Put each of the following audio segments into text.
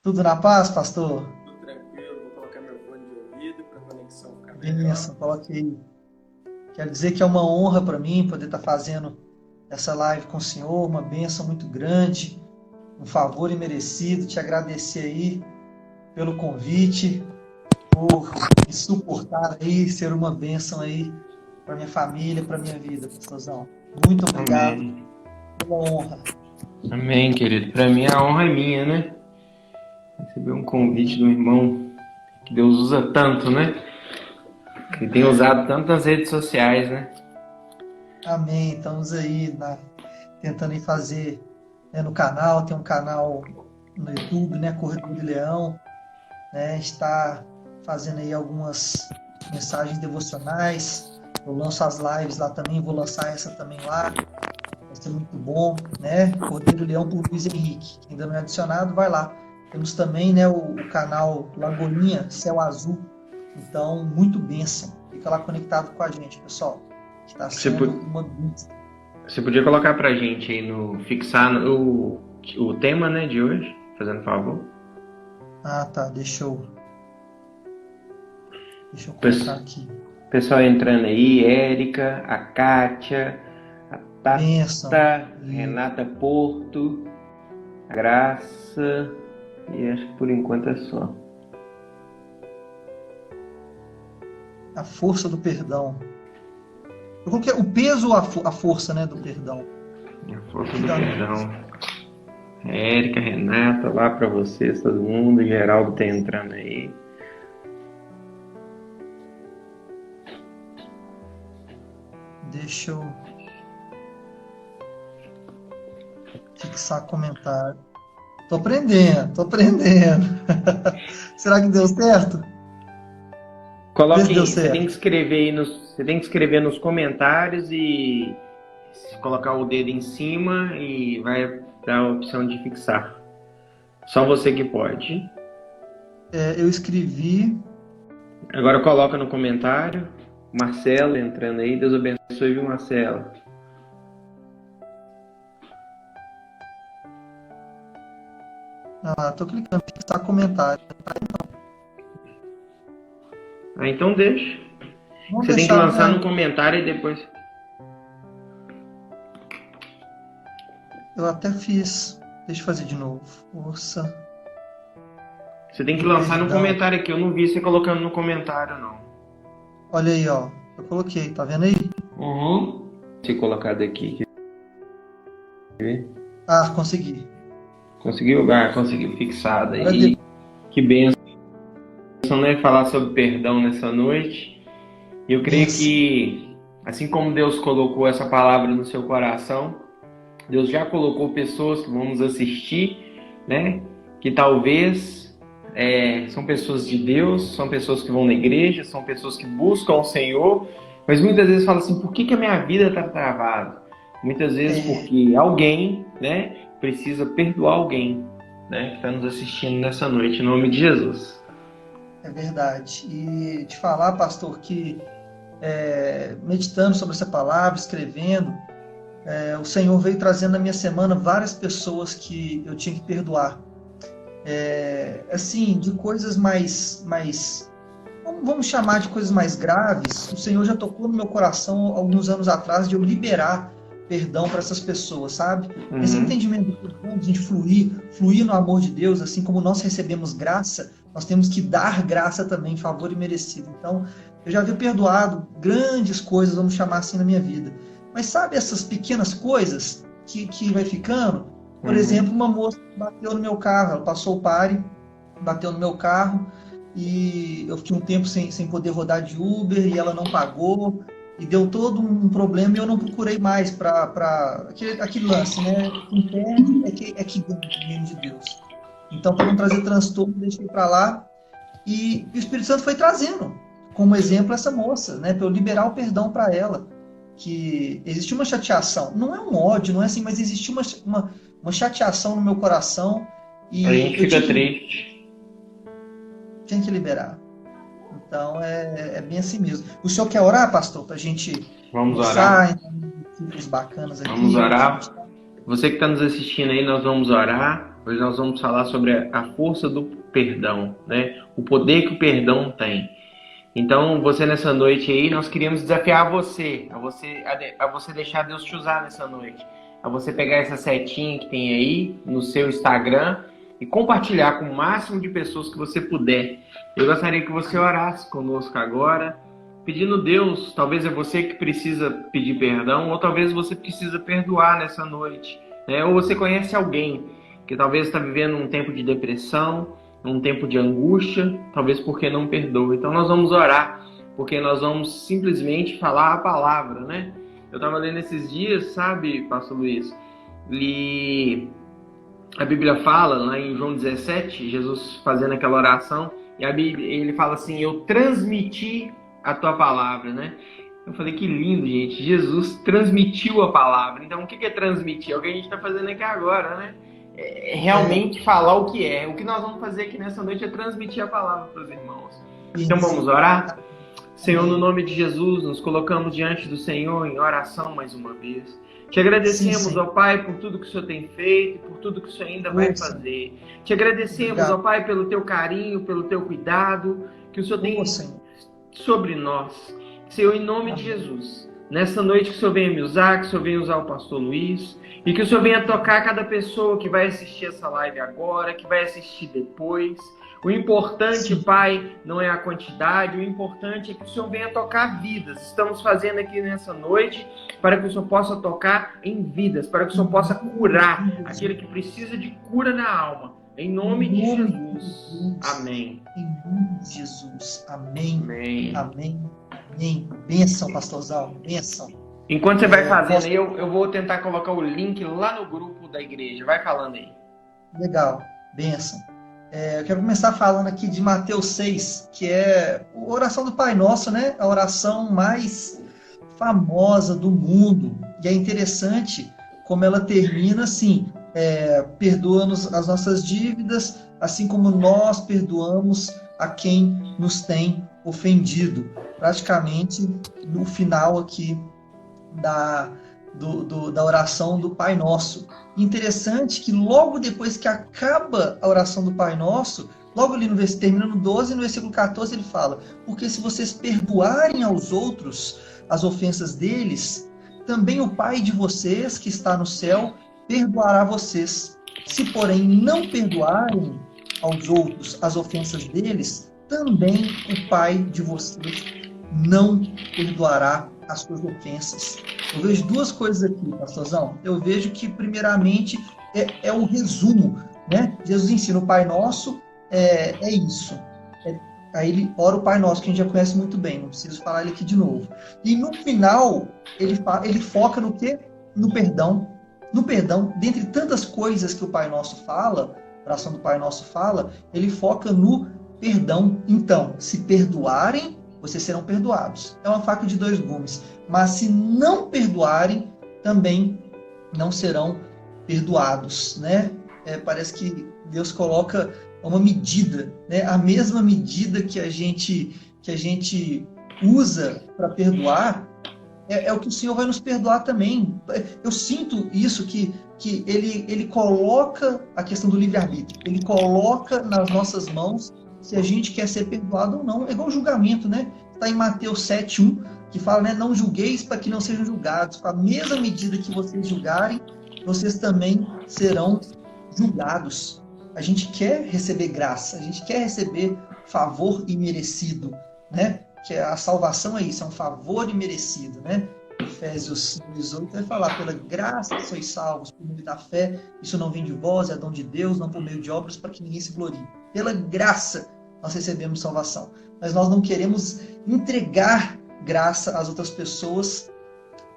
Tudo na paz, pastor? Tudo tranquilo, vou colocar meu fone de ouvido para a conexão ficar melhor. Benção, coloque aí. Quero dizer que é uma honra para mim poder estar fazendo essa live com o senhor, uma bênção muito grande, um favor imerecido. Te agradecer aí pelo convite, por me suportar aí, ser uma bênção aí para minha família, para minha vida, pastorzão. Muito obrigado Amém. pela honra. Amém, querido. Para mim a honra é minha, né? Receber um convite do irmão que Deus usa tanto, né? Que tem usado tanto nas redes sociais, né? Amém. Estamos aí tentando ir fazer, né, no canal, tem um canal no YouTube, né, Corredor de Leão, né, está fazendo aí algumas mensagens devocionais. Eu lanço as lives lá também, vou lançar essa também lá. Vai ser muito bom, né? Cordeiro Leão por Luiz Henrique. Quem ainda não é adicionado, vai lá. Temos também, né, o canal Lagoinha Céu Azul. Então, muito bênção. Fica lá conectado com a gente, pessoal. Está sendo uma bênção. Você podia colocar pra gente aí fixar o tema, né, de hoje, fazendo favor? Ah, tá. Deixa eu colocar aqui. Pessoal entrando aí, Érica, a Kátia, a Bênção. Tata, Renata Porto, a Graça, e acho que por enquanto é só. A força do perdão. Eu coloquei o peso ou a força, né, do perdão? A força do perdão. Érica, Renata, lá pra vocês, todo mundo. Geraldo tá entrando aí. Deixa eu fixar comentário. Tô aprendendo. Será que deu certo? Coloque, Deu você certo. tem que escrever aí você tem que escrever nos comentários e colocar o dedo em cima e vai dar a opção de fixar. Só você que pode. Eu escrevi. Agora coloca no comentário. Marcelo entrando aí. Deus abençoe, viu, Marcelo? Tô clicando em fixar comentário. Então deixa. Vamos Você tem que deixar, lançar né? no comentário e depois... Eu até fiz. Deixa eu fazer de novo. Força. Você tem que lançar no Perdão. comentário aqui. Eu não vi você colocando no comentário, não. Olha aí, ó. Eu coloquei, tá vendo aí? Uhum. Se colocado aqui. Ah, consegui. Conseguiu? Ah, conseguiu. Fixado aí. Que bênção, né? Falar sobre perdão nessa noite. Eu creio que, assim como Deus colocou essa palavra no seu coração, Deus já colocou pessoas que vão nos assistir, né? Que talvez são pessoas de Deus, são pessoas que vão na igreja, são pessoas que buscam o Senhor, mas muitas vezes falam assim, por que a minha vida está travada? Muitas vezes porque alguém, né, precisa perdoar alguém, né, que está nos assistindo nessa noite, em nome de Jesus. É verdade. E te falar, pastor, que meditando sobre essa palavra, escrevendo, o Senhor veio trazendo na minha semana várias pessoas que eu tinha que perdoar. Assim, de coisas mais, vamos chamar de coisas mais graves. O Senhor já tocou no meu coração alguns anos atrás de eu liberar perdão para essas pessoas, sabe? Uhum. Esse entendimento do perdão, de a gente fluir no amor de Deus, assim como nós recebemos graça, nós temos que dar graça também, favor imerecido. Então, eu já havia perdoado grandes coisas, vamos chamar assim, na minha vida. Mas sabe essas pequenas coisas que vai ficando? Por exemplo, uma moça bateu no meu carro, ela passou o pare, bateu no meu carro, e eu fiquei um tempo sem poder rodar de Uber, e ela não pagou, e deu todo um problema, e eu não procurei mais para aquele lance, né? Quem perde é que ganha no reino de Deus. Então, para não trazer transtorno, deixei para lá, e o Espírito Santo foi trazendo, como exemplo, essa moça, né? Para eu liberar o perdão para ela, que existia uma chateação, não é um ódio, não é assim, mas existia uma chateação no meu coração, e a gente fica triste. Tinha que liberar. Então, é bem assim mesmo. O senhor quer orar, pastor, para a gente orar? Bacanas aqui. Vamos orar. Você que está nos assistindo aí, nós vamos orar. Hoje nós vamos falar sobre a força do perdão, né? O poder que o perdão tem. Então, você nessa noite aí, nós queríamos desafiar você, a você deixar Deus te usar nessa noite. A você pegar essa setinha que tem aí no seu Instagram e compartilhar com o máximo de pessoas que você puder. Eu gostaria que você orasse conosco agora, pedindo a Deus, talvez é você que precisa pedir perdão, ou talvez você precisa perdoar nessa noite, né? Ou você conhece alguém que talvez está vivendo um tempo de depressão, um tempo de angústia, talvez porque não perdoa. Então nós vamos orar, porque nós vamos simplesmente falar a palavra, né? Eu estava lendo esses dias, sabe, Pastor Luiz? E a Bíblia fala, lá em João 17, Jesus fazendo aquela oração, e a Bíblia, ele fala assim, eu transmiti a tua palavra, né? Eu falei, que lindo, gente. Jesus transmitiu a palavra. Então, o que é transmitir? É o que a gente está fazendo aqui agora, né? É realmente falar o que é. O que nós vamos fazer aqui nessa noite é transmitir a palavra para os irmãos. Então, vamos orar? Senhor, no nome de Jesus, nos colocamos diante do Senhor em oração mais uma vez. Te agradecemos, ó Pai, por tudo que o Senhor tem feito, por tudo que o Senhor ainda vai fazer. Te agradecemos, ó Pai, pelo teu carinho, pelo teu cuidado, que o Senhor tem sobre nós. Senhor, em nome de Jesus, nessa noite que o Senhor venha me usar, que o Senhor venha usar o pastor Luiz, e que o Senhor venha tocar cada pessoa que vai assistir essa live agora, que vai assistir depois. O importante, Pai, não é a quantidade, o importante é que o Senhor venha tocar vidas. Estamos fazendo aqui nessa noite para que o Senhor possa tocar em vidas, para que o Senhor possa curar aquele que precisa de cura na alma. Em nome de Jesus. Amém. Em nome de Jesus. Amém. Amém. Amém. Amém. Bênção, pastorzão. Bênção. Enquanto você vai fazendo aí, eu vou tentar colocar o link lá no grupo da igreja. Vai falando aí. Legal. Bênção. Eu quero começar falando aqui de Mateus 6, que é a oração do Pai Nosso, né? A oração mais famosa do mundo. E é interessante como ela termina assim, perdoa-nos as nossas dívidas, assim como nós perdoamos a quem nos tem ofendido. Praticamente no final aqui da oração do Pai Nosso. Interessante que logo depois que acaba a oração do Pai Nosso, logo ali termina no 12, no versículo 14 ele fala, porque se vocês perdoarem aos outros as ofensas deles, também o Pai de vocês que está no céu perdoará vocês. Se porém não perdoarem aos outros as ofensas deles, também o Pai de vocês não perdoará as suas ofensas. Eu vejo duas coisas aqui, pastorzão. Eu vejo que, primeiramente, é o resumo, né? Jesus ensina o Pai Nosso, é isso. Aí ele ora o Pai Nosso, que a gente já conhece muito bem, não preciso falar ele aqui de novo. E no final, ele foca no quê? No perdão. No perdão, dentre tantas coisas que o Pai Nosso fala, a oração do Pai Nosso fala, ele foca no perdão. Então, se perdoarem, vocês serão perdoados. É uma faca de dois gumes. Mas se não perdoarem, também não serão perdoados, né? Parece que Deus coloca uma medida, né? A mesma medida que a gente usa para perdoar, é o que o Senhor vai nos perdoar também. Eu sinto isso, que ele coloca a questão do livre-arbítrio. Ele coloca nas nossas mãos se a gente quer ser perdoado ou não. É igual julgamento, né? Está em Mateus 7:1, que fala, né? Não julgueis para que não sejam julgados. Com a mesma medida que vocês julgarem, vocês também serão julgados. A gente quer receber graça, a gente quer receber favor imerecido, né? Que a salvação é isso, é um favor imerecido, né? Efésios 2:8 vai falar, pela graça sois salvos, por meio da fé, isso não vem de vós, é dom de Deus, não por meio de obras, para que ninguém se glorie. Pela graça nós recebemos salvação, mas nós não queremos entregar graça às outras pessoas,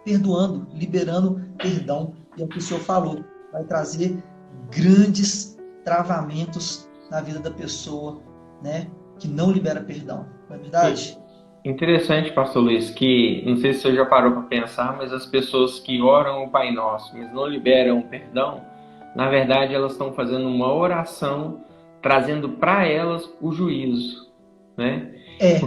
perdoando, liberando perdão. E é o que o Senhor falou, vai trazer grandes travamentos na vida da pessoa, né, que não libera perdão. Não é verdade? Interessante, pastor Luiz, que não sei se você já parou para pensar, mas as pessoas que oram o Pai Nosso, mas não liberam o perdão, na verdade elas estão fazendo uma oração trazendo para elas o juízo, né? É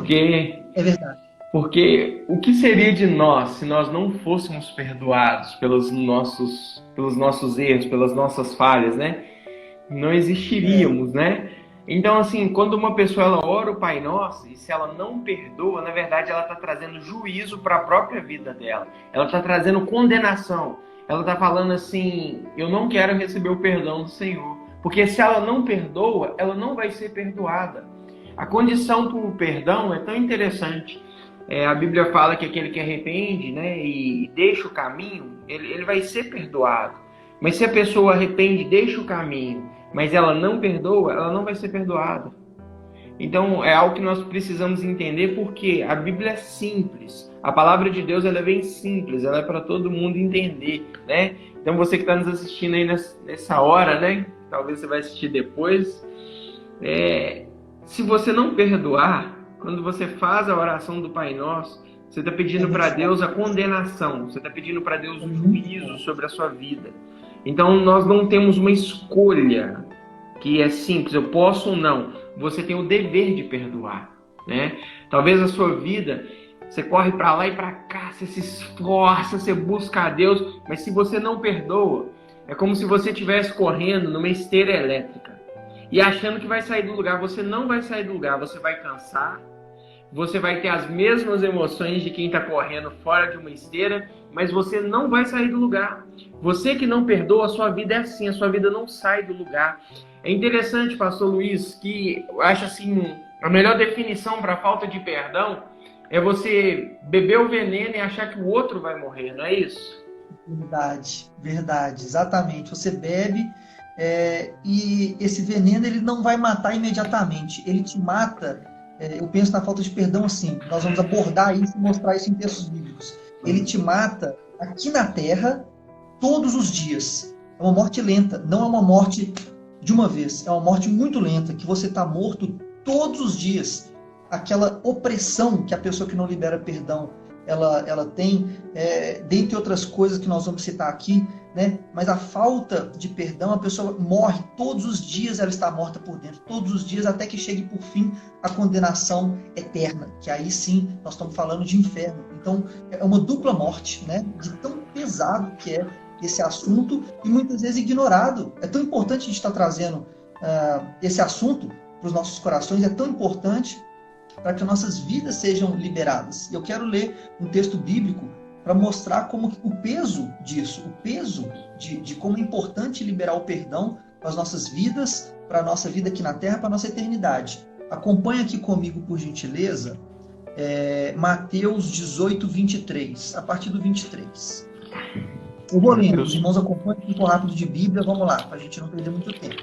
verdade. Porque o que seria de nós se nós não fôssemos perdoados pelos nossos erros, pelas nossas falhas, né? não existiríamos, né? Então, assim, quando uma pessoa ela ora o Pai Nosso, e se ela não perdoa, na verdade ela está trazendo juízo para a própria vida dela. Ela está trazendo condenação. Ela está falando assim, eu não quero receber o perdão do Senhor. Porque se ela não perdoa, ela não vai ser perdoada. A condição para o perdão é tão interessante. A Bíblia fala que aquele que arrepende, né, e deixa o caminho, ele vai ser perdoado. Mas se a pessoa arrepende e deixa o caminho, mas ela não perdoa, ela não vai ser perdoada. Então é algo que nós precisamos entender, porque a Bíblia é simples. A palavra de Deus ela é bem simples, ela é para todo mundo entender, né? Então você que está nos assistindo aí nessa hora, né? Talvez você vai assistir depois. Se você não perdoar, quando você faz a oração do Pai Nosso, você está pedindo para Deus a condenação, você está pedindo para Deus um juízo sobre a sua vida. Então nós não temos uma escolha que é simples, eu posso ou não. Você tem o dever de perdoar, né? Talvez a sua vida, você corre para lá e para cá, você se esforça, você busca a Deus, mas se você não perdoa, é como se você estivesse correndo numa esteira elétrica e achando que vai sair do lugar. Você não vai sair do lugar, você vai cansar, você vai ter as mesmas emoções de quem está correndo fora de uma esteira, mas você não vai sair do lugar. Você que não perdoa, a sua vida é assim, a sua vida não sai do lugar. É interessante, pastor Luiz, que eu acho assim, a melhor definição para a falta de perdão é você beber o veneno e achar que o outro vai morrer, não é isso? Verdade, exatamente. Você bebe e esse veneno ele não vai matar imediatamente, ele te mata. Eu penso na falta de perdão assim, nós vamos abordar isso e mostrar isso em textos bíblicos. Ele te mata aqui na terra todos os dias. É uma morte lenta, não é uma morte de uma vez, é uma morte muito lenta, que você está morto todos os dias. Aquela opressão que a pessoa que não libera perdão ela tem, dentre outras coisas que nós vamos citar aqui, né? Mas a falta de perdão, a pessoa morre todos os dias, ela está morta por dentro, todos os dias, até que chegue por fim a condenação eterna, que aí sim nós estamos falando de inferno. Então é uma dupla morte, né? De tão pesado que é esse assunto e muitas vezes ignorado. É tão importante a gente estar trazendo esse assunto para os nossos corações, é tão importante para que nossas vidas sejam liberadas. E eu quero ler um texto bíblico para mostrar como o peso disso, o peso de como é importante liberar o perdão para as nossas vidas, para a nossa vida aqui na Terra, para a nossa eternidade. Acompanhe aqui comigo, por gentileza, Mateus 18, 23, a partir do 23. Eu vou lendo, os irmãos acompanham um pouco rápido de Bíblia, vamos lá, para a gente não perder muito tempo.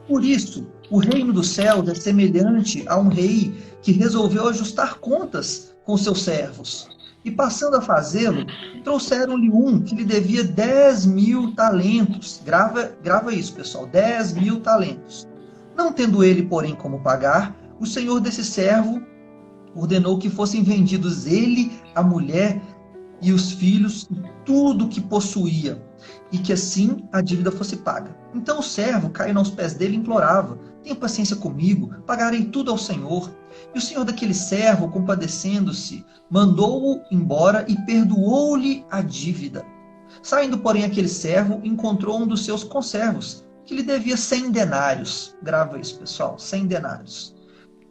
Por isso, o reino dos céus é semelhante a um rei que resolveu ajustar contas com seus servos. E passando a fazê-lo, trouxeram-lhe um que lhe devia 10.000 talentos. Grava isso, pessoal, 10.000 talentos. Não tendo ele, porém, como pagar, o senhor desse servo ordenou que fossem vendidos ele, a mulher e os filhos e tudo que possuía, e que assim a dívida fosse paga. Então o servo, caindo aos pés dele, implorava: tenha paciência comigo, pagarei tudo ao Senhor. E o senhor daquele servo, compadecendo-se, mandou-o embora e perdoou-lhe a dívida. Saindo, porém, aquele servo, encontrou um dos seus conservos, que lhe devia 100 denários. Grava isso, pessoal, 100 denários.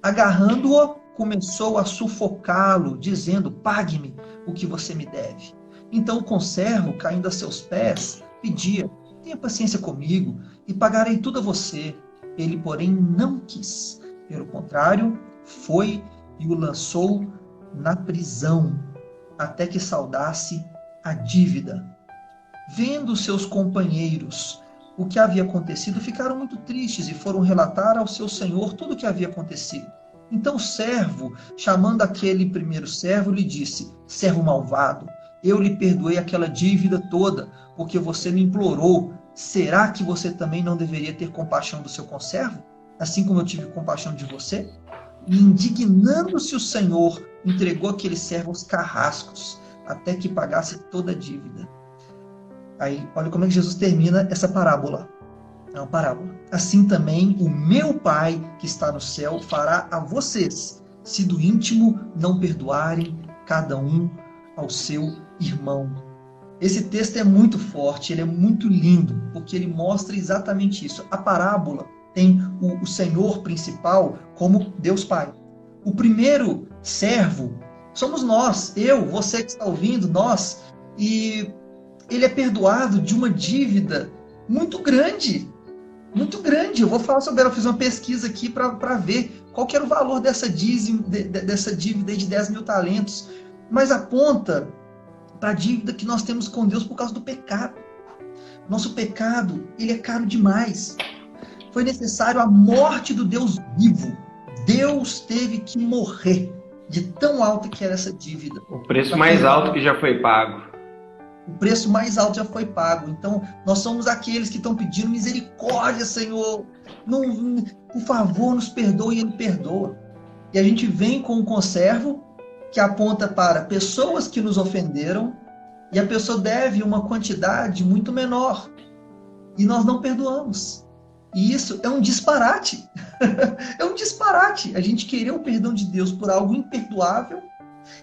Agarrando-o, começou a sufocá-lo, dizendo: pague-me o que você me deve. Então o conservo, caindo a seus pés, pedia: tenha paciência comigo e pagarei tudo a você. Ele, porém, não quis. Pelo contrário, foi e o lançou na prisão, até que saldasse a dívida. Vendo seus companheiros o que havia acontecido, ficaram muito tristes e foram relatar ao seu senhor tudo o que havia acontecido. Então o servo, chamando aquele primeiro servo, lhe disse: servo malvado, eu lhe perdoei aquela dívida toda, porque você me implorou. Será que você também não deveria ter compaixão do seu conservo, assim como eu tive compaixão de você? E indignando-se o Senhor, entregou aquele servo aos carrascos, até que pagasse toda a dívida. Aí, olha como é que Jesus termina essa parábola. É uma parábola. Assim também o meu Pai, que está no céu, fará a vocês, se do íntimo não perdoarem cada um ao seu irmão. esse texto é muito forte, ele é muito lindo, porque ele mostra exatamente isso. A parábola tem o Senhor principal como Deus Pai. O primeiro servo somos nós, eu, você que está ouvindo, nós, e ele é perdoado de uma dívida muito grande, muito grande. Eu vou falar sobre ela, eu fiz uma pesquisa aqui para ver qual que era o valor dessa dívida de 10 mil talentos, mas aponta para a dívida que nós temos com Deus por causa do pecado. Nosso pecado, ele é caro demais. Foi necessário a morte do Deus vivo. Deus teve que morrer de tão alta que era essa dívida. O preço mais alto que já foi pago. O preço mais alto já foi pago. Então, nós somos aqueles que estão pedindo misericórdia, Senhor. Não, por favor, nos perdoe, e Ele perdoa. E a gente vem com um conservo que aponta para pessoas que nos ofenderam e a pessoa deve uma quantidade muito menor. E nós não perdoamos. E isso é um disparate. É um disparate. A gente querer o perdão de Deus por algo imperdoável,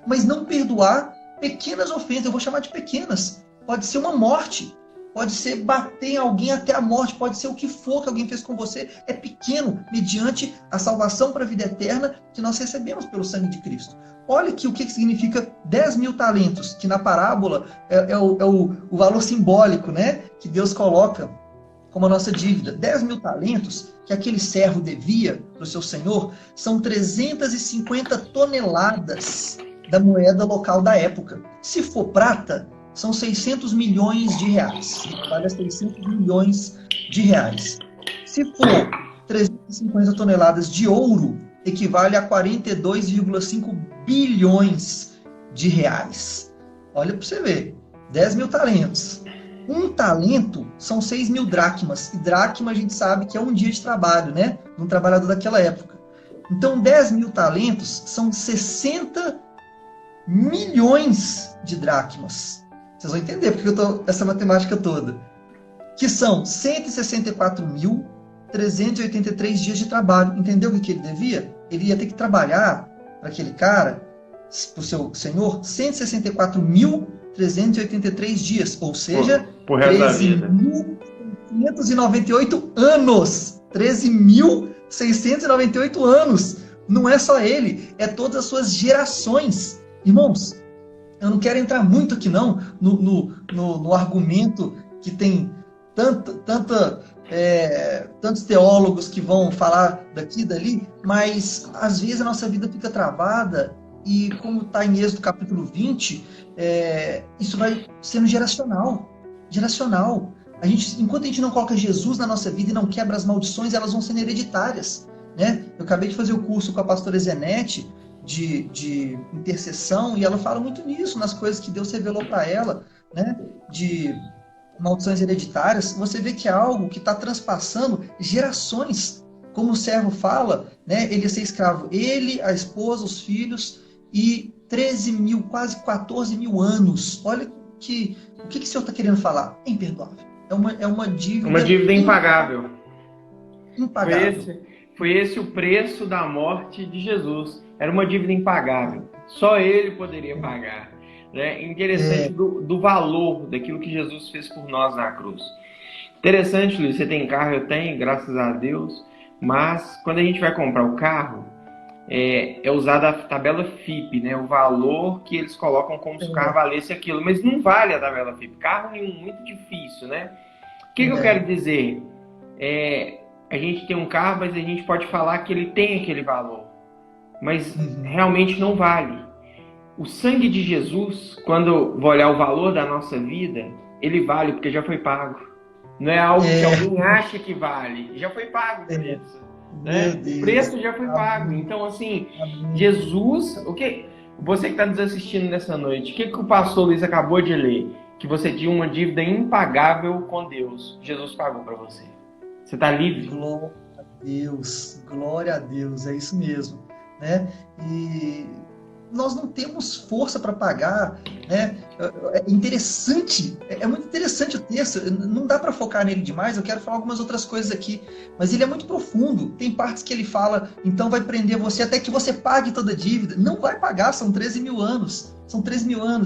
mas não perdoar pequenas ofensas. Eu vou chamar de pequenas. Pode ser uma morte. Pode ser bater em alguém até a morte. Pode ser o que for que alguém fez com você. É pequeno, mediante a salvação para a vida eterna que nós recebemos pelo sangue de Cristo. Olha aqui o que significa 10 mil talentos, que na parábola é o valor simbólico, né, que Deus coloca como a nossa dívida. 10 mil talentos que aquele servo devia para o seu senhor são 350 toneladas da moeda local da época. Se for prata, são 600 milhões de reais. Vale a 600 milhões de reais. Se for 350 toneladas de ouro, equivale a 42,5 bilhões de reais. Olha para você ver. 10 mil talentos. Um talento são 6 mil dracmas. E dracma a gente sabe que é um dia de trabalho, né? De um trabalhador daquela época. Então, 10 mil talentos são 60 milhões de dracmas. Vocês vão entender porque eu estou essa matemática toda. Que são 164.383 dias de trabalho. Entendeu o que ele devia? Ele ia ter que trabalhar para aquele cara, para o seu senhor, 164.383 dias. Ou seja, por 13.698 anos. 13.698 anos. Não é só ele, é todas as suas gerações. Irmãos, eu não quero entrar muito aqui não no argumento que tem tantos teólogos que vão falar daqui e dali, mas às vezes a nossa vida fica travada e como está em Êxodo capítulo 20, isso vai sendo geracional. Enquanto a gente não coloca Jesus na nossa vida e não quebra as maldições, elas vão sendo hereditárias, né? Eu acabei de fazer o curso com a pastora Zenete de intercessão e ela fala muito nisso, nas coisas que Deus revelou para ela, né? De maldições hereditárias. Você vê que é algo que está transpassando gerações. Como o servo fala, né? Ele ia ser escravo. Ele, a esposa, os filhos e 13 mil, quase 14 mil anos. Olha o que o Senhor está querendo falar? É imperdoável. É uma dívida... Uma dívida impagável. Impagável. Foi esse o preço da morte de Jesus. Era uma dívida impagável. Só Ele poderia pagar. Né? Interessante do valor daquilo que Jesus fez por nós na cruz. Interessante, Luiz, você tem carro, eu tenho, graças a Deus, mas quando a gente vai comprar o carro, é usada a tabela FIPE, né? O valor que eles colocam como se o carro valesse aquilo, mas não vale a tabela FIPE. Carro é muito difícil, né? O que eu quero dizer? A gente tem um carro, mas a gente pode falar que ele tem aquele valor, mas realmente não vale. O sangue de Jesus, quando eu vou olhar o valor da nossa vida, ele vale porque já foi pago. Não é algo que alguém acha que vale. Já foi pago por isso. Né? O preço já foi pago. Então, assim, Jesus... Você que está nos assistindo nessa noite, o que o pastor Luiz acabou de ler? Que você tinha uma dívida impagável com Deus. Jesus pagou para você. Você está livre. Glória a Deus, é isso mesmo. Né? E... nós não temos força para pagar, né? É interessante, é muito interessante o texto, não dá para focar nele demais, eu quero falar algumas outras coisas aqui, mas ele é muito profundo, tem partes que ele fala, então vai prender você até que você pague toda a dívida. Não vai pagar, são 13 mil anos,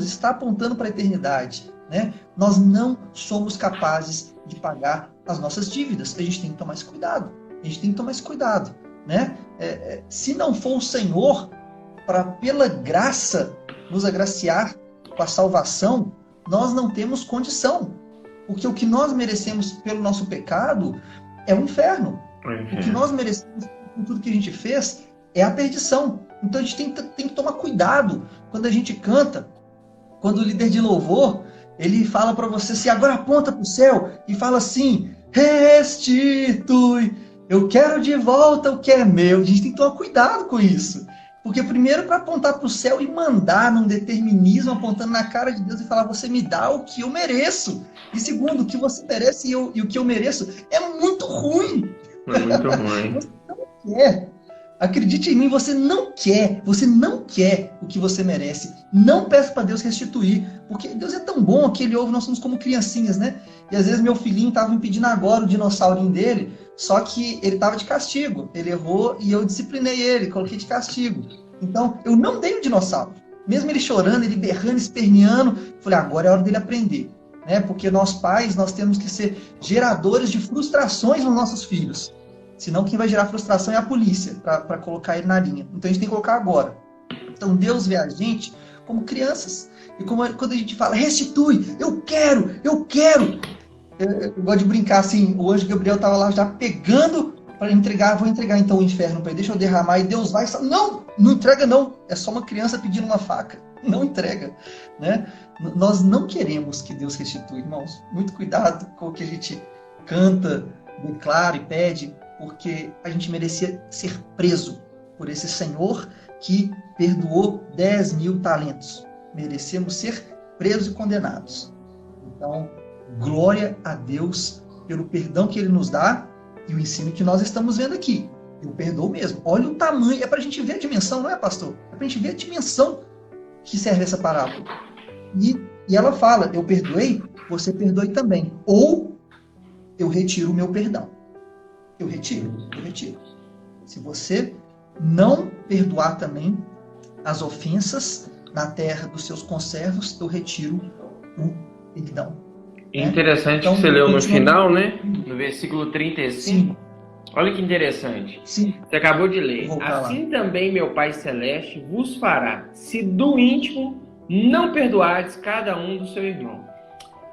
está apontando para a eternidade, né? Nós não somos capazes de pagar as nossas dívidas, a gente tem que tomar esse cuidado, né? Se não for o Senhor para, pela graça, nos agraciar com a salvação, nós não temos condição. Porque o que nós merecemos pelo nosso pecado é o inferno. O que nós merecemos com tudo que a gente fez é a perdição. Então a gente tem que tomar cuidado quando a gente canta, quando o líder de louvor, ele fala para você assim, agora aponta para o céu e fala assim, restitui, eu quero de volta o que é meu. A gente tem que tomar cuidado com isso. Porque primeiro para apontar para o céu e mandar num determinismo, apontando na cara de Deus e falar, você me dá o que eu mereço. E segundo, o que você merece e o que eu mereço é muito ruim. É muito ruim. Você não quer. Acredite em mim, você não quer o que você merece. Não peça para Deus restituir, porque Deus é tão bom que Ele ouve, nós somos como criancinhas, né? E às vezes meu filhinho estava me pedindo agora o dinossaurinho dele, só que ele estava de castigo. Ele errou e eu disciplinei ele, coloquei de castigo. Então, eu não dei o dinossauro. Mesmo ele chorando, ele berrando, esperneando, falei, agora é hora dele aprender. Né? Porque nós pais, nós temos que ser geradores de frustrações nos nossos filhos. Senão quem vai gerar frustração é a polícia, para colocar ele na linha. Então a gente tem que colocar agora. Então Deus vê a gente como crianças. E quando a gente fala, restitui, eu quero. Eu gosto de brincar assim, o anjo Gabriel estava lá já pegando para entregar, vou entregar então o inferno para ele, deixa eu derramar, e Deus vai, não entrega não, é só uma criança pedindo uma faca, não entrega, né? Nós não queremos que Deus restitui, irmãos, muito cuidado com o que a gente canta, declara e pede, porque a gente merecia ser preso por esse Senhor que perdoou 10 mil talentos, merecemos ser presos e condenados. Então, glória a Deus pelo perdão que Ele nos dá e o ensino que nós estamos vendo aqui. Eu perdoo mesmo. Olha o tamanho, é para a gente ver a dimensão, não é, pastor? É para a gente ver a dimensão que serve essa parábola. E ela fala, eu perdoei, você perdoe também. Ou eu retiro o meu perdão. Eu retiro. Se você não perdoar também as ofensas na terra dos seus conservos, eu retiro o perdão. Interessante então, que você leu no final, né? No versículo 35. Sim. Olha que interessante. Sim. Você acabou de ler. Assim também meu Pai Celeste vos fará, se do íntimo não perdoardes cada um do seu irmão.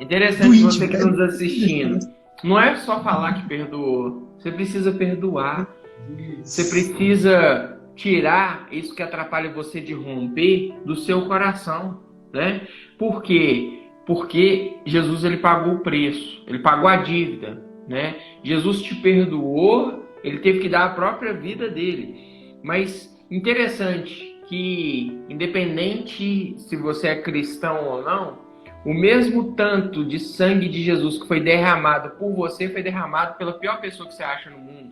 Interessante você que está nos assistindo. Não é só falar que perdoou. Você precisa perdoar. Você precisa tirar isso que atrapalha você de romper do seu coração, né? Por quê? Porque Jesus ele pagou o preço, ele pagou a dívida, né? Jesus te perdoou, ele teve que dar a própria vida dele. Mas interessante que, independente se você é cristão ou não, o mesmo tanto de sangue de Jesus que foi derramado por você foi derramado pela pior pessoa que você acha no mundo.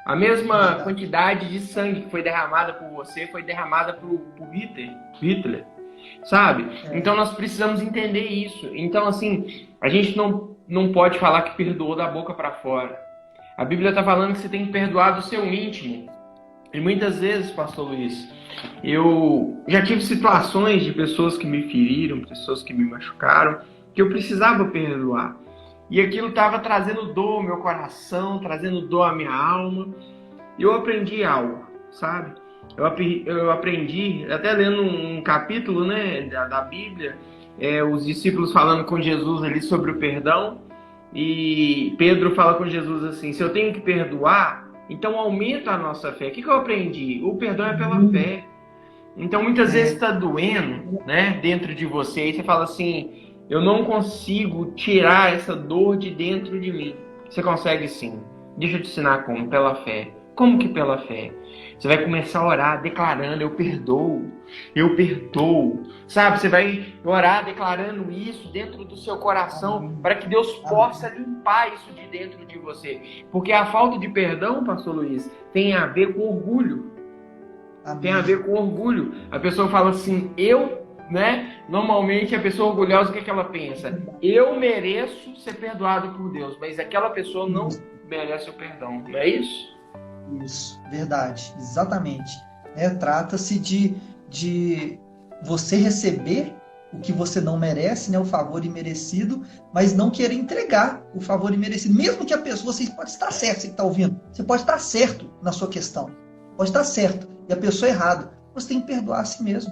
A mesma quantidade de sangue que foi derramada por você foi derramada por Hitler. Sabe? Então nós precisamos entender isso. Então assim, a gente não pode falar que perdoou da boca para fora. A Bíblia está falando que você tem que perdoar do seu íntimo. E muitas vezes, pastor Luiz, eu já tive situações de pessoas que me feriram, pessoas que me machucaram, que eu precisava perdoar. E aquilo estava trazendo dor ao meu coração, trazendo dor à minha alma. E eu aprendi algo, sabe? Eu aprendi, até lendo um capítulo, né, da Bíblia, os discípulos falando com Jesus ali sobre o perdão, e Pedro fala com Jesus assim, se eu tenho que perdoar, então aumenta a nossa fé. O que eu aprendi? O perdão é pela fé. Então muitas vezes está doendo, né, dentro de você, e você fala assim, eu não consigo tirar essa dor de dentro de mim. Você consegue sim. Deixa eu te ensinar como, pela fé. Como que pela fé? Você vai começar a orar declarando, eu perdoo, sabe? Você vai orar declarando isso dentro do seu coração para que Deus possa limpar isso de dentro de você. Porque a falta de perdão, pastor Luiz, tem a ver com orgulho. Tem a ver com orgulho. A pessoa fala assim, eu né? Normalmente a pessoa orgulhosa, o que ela pensa? Eu mereço ser perdoado por Deus, mas aquela pessoa não merece o perdão, não é isso? Isso, verdade, exatamente. Trata-se de você receber o que você não merece, né, o favor imerecido, mas não querer entregar o favor imerecido. Mesmo que a pessoa, você pode estar certo, você que está ouvindo, você pode estar certo na sua questão, pode estar certo, e a pessoa errada. Você tem que perdoar a si mesmo,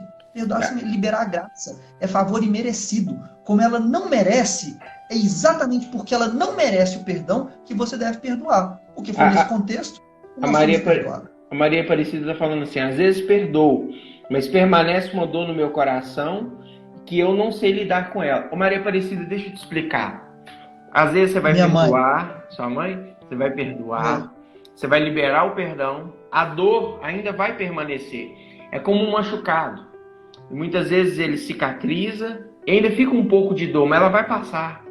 liberar a graça. É favor imerecido. Como ela não merece, é exatamente porque ela não merece o perdão que você deve perdoar. Porque foi nesse contexto que nós somos perdoados. A Maria Aparecida está falando assim, às vezes perdoo, mas permanece uma dor no meu coração que eu não sei lidar com ela. Ô Maria Aparecida, deixa eu te explicar. Às vezes você vai perdoar, sua mãe, você vai perdoar, você vai liberar o perdão, a dor ainda vai permanecer. É como um machucado. E muitas vezes ele cicatriza, e ainda fica um pouco de dor, mas ela vai passar.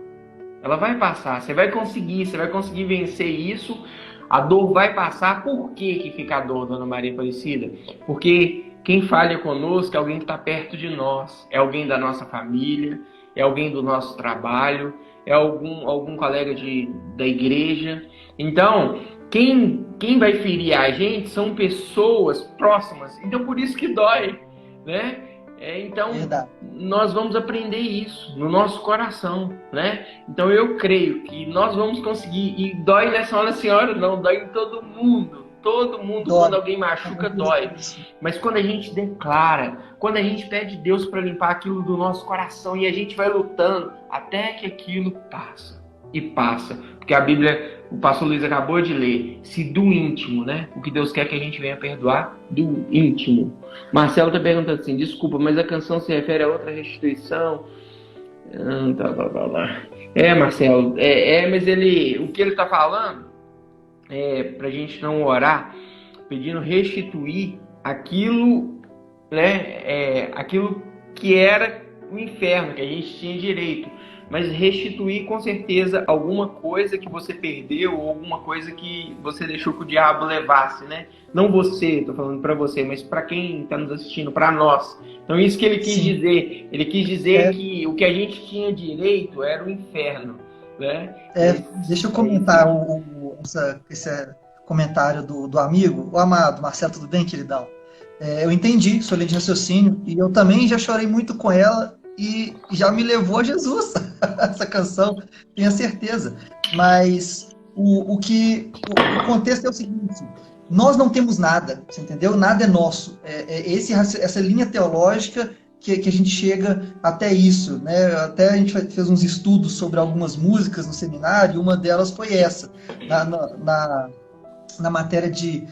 Ela vai passar, você vai conseguir vencer isso, a dor vai passar. Por que fica a dor, dona Maria Aparecida? Porque quem falha conosco é alguém que está perto de nós, é alguém da nossa família, é alguém do nosso trabalho, é algum colega da igreja. Então, quem vai ferir a gente são pessoas próximas, então por isso que dói, né? Então, nós vamos aprender isso no nosso coração, né? Então, eu creio que nós vamos conseguir. E dói nessa hora, senhora, não, dói em todo mundo. Todo mundo, dói. Quando alguém machuca, dói. Mas quando a gente declara, quando a gente pede Deus para limpar aquilo do nosso coração e a gente vai lutando até que aquilo passa. E passa. Porque a Bíblia, o pastor Luiz acabou de ler, se do íntimo, né? O que Deus quer que a gente venha perdoar do íntimo. Marcelo está perguntando assim, desculpa, mas a canção se refere a outra restituição? Marcelo, mas o que ele está falando é para a gente não orar, pedindo restituir aquilo, né? Aquilo que era o inferno, que a gente tinha direito. Mas restituir com certeza alguma coisa que você perdeu ou alguma coisa que você deixou que o diabo levasse, né? Não você, estou falando para você, mas para quem está nos assistindo, para nós. Então isso que ele quis dizer. Ele quis dizer que o que a gente tinha direito era o inferno, né? Deixa eu comentar esse comentário do amigo, o amado Marcelo, tudo bem, queridão? Eu entendi sua linha de raciocínio e eu também já chorei muito com ela. E já me levou a Jesus, essa canção, tenho certeza. Mas o contexto é o seguinte, nós não temos nada, você entendeu? Nada é nosso. Essa linha teológica que a gente chega até isso, né? Até a gente fez uns estudos sobre algumas músicas no seminário, e uma delas foi essa, na matéria de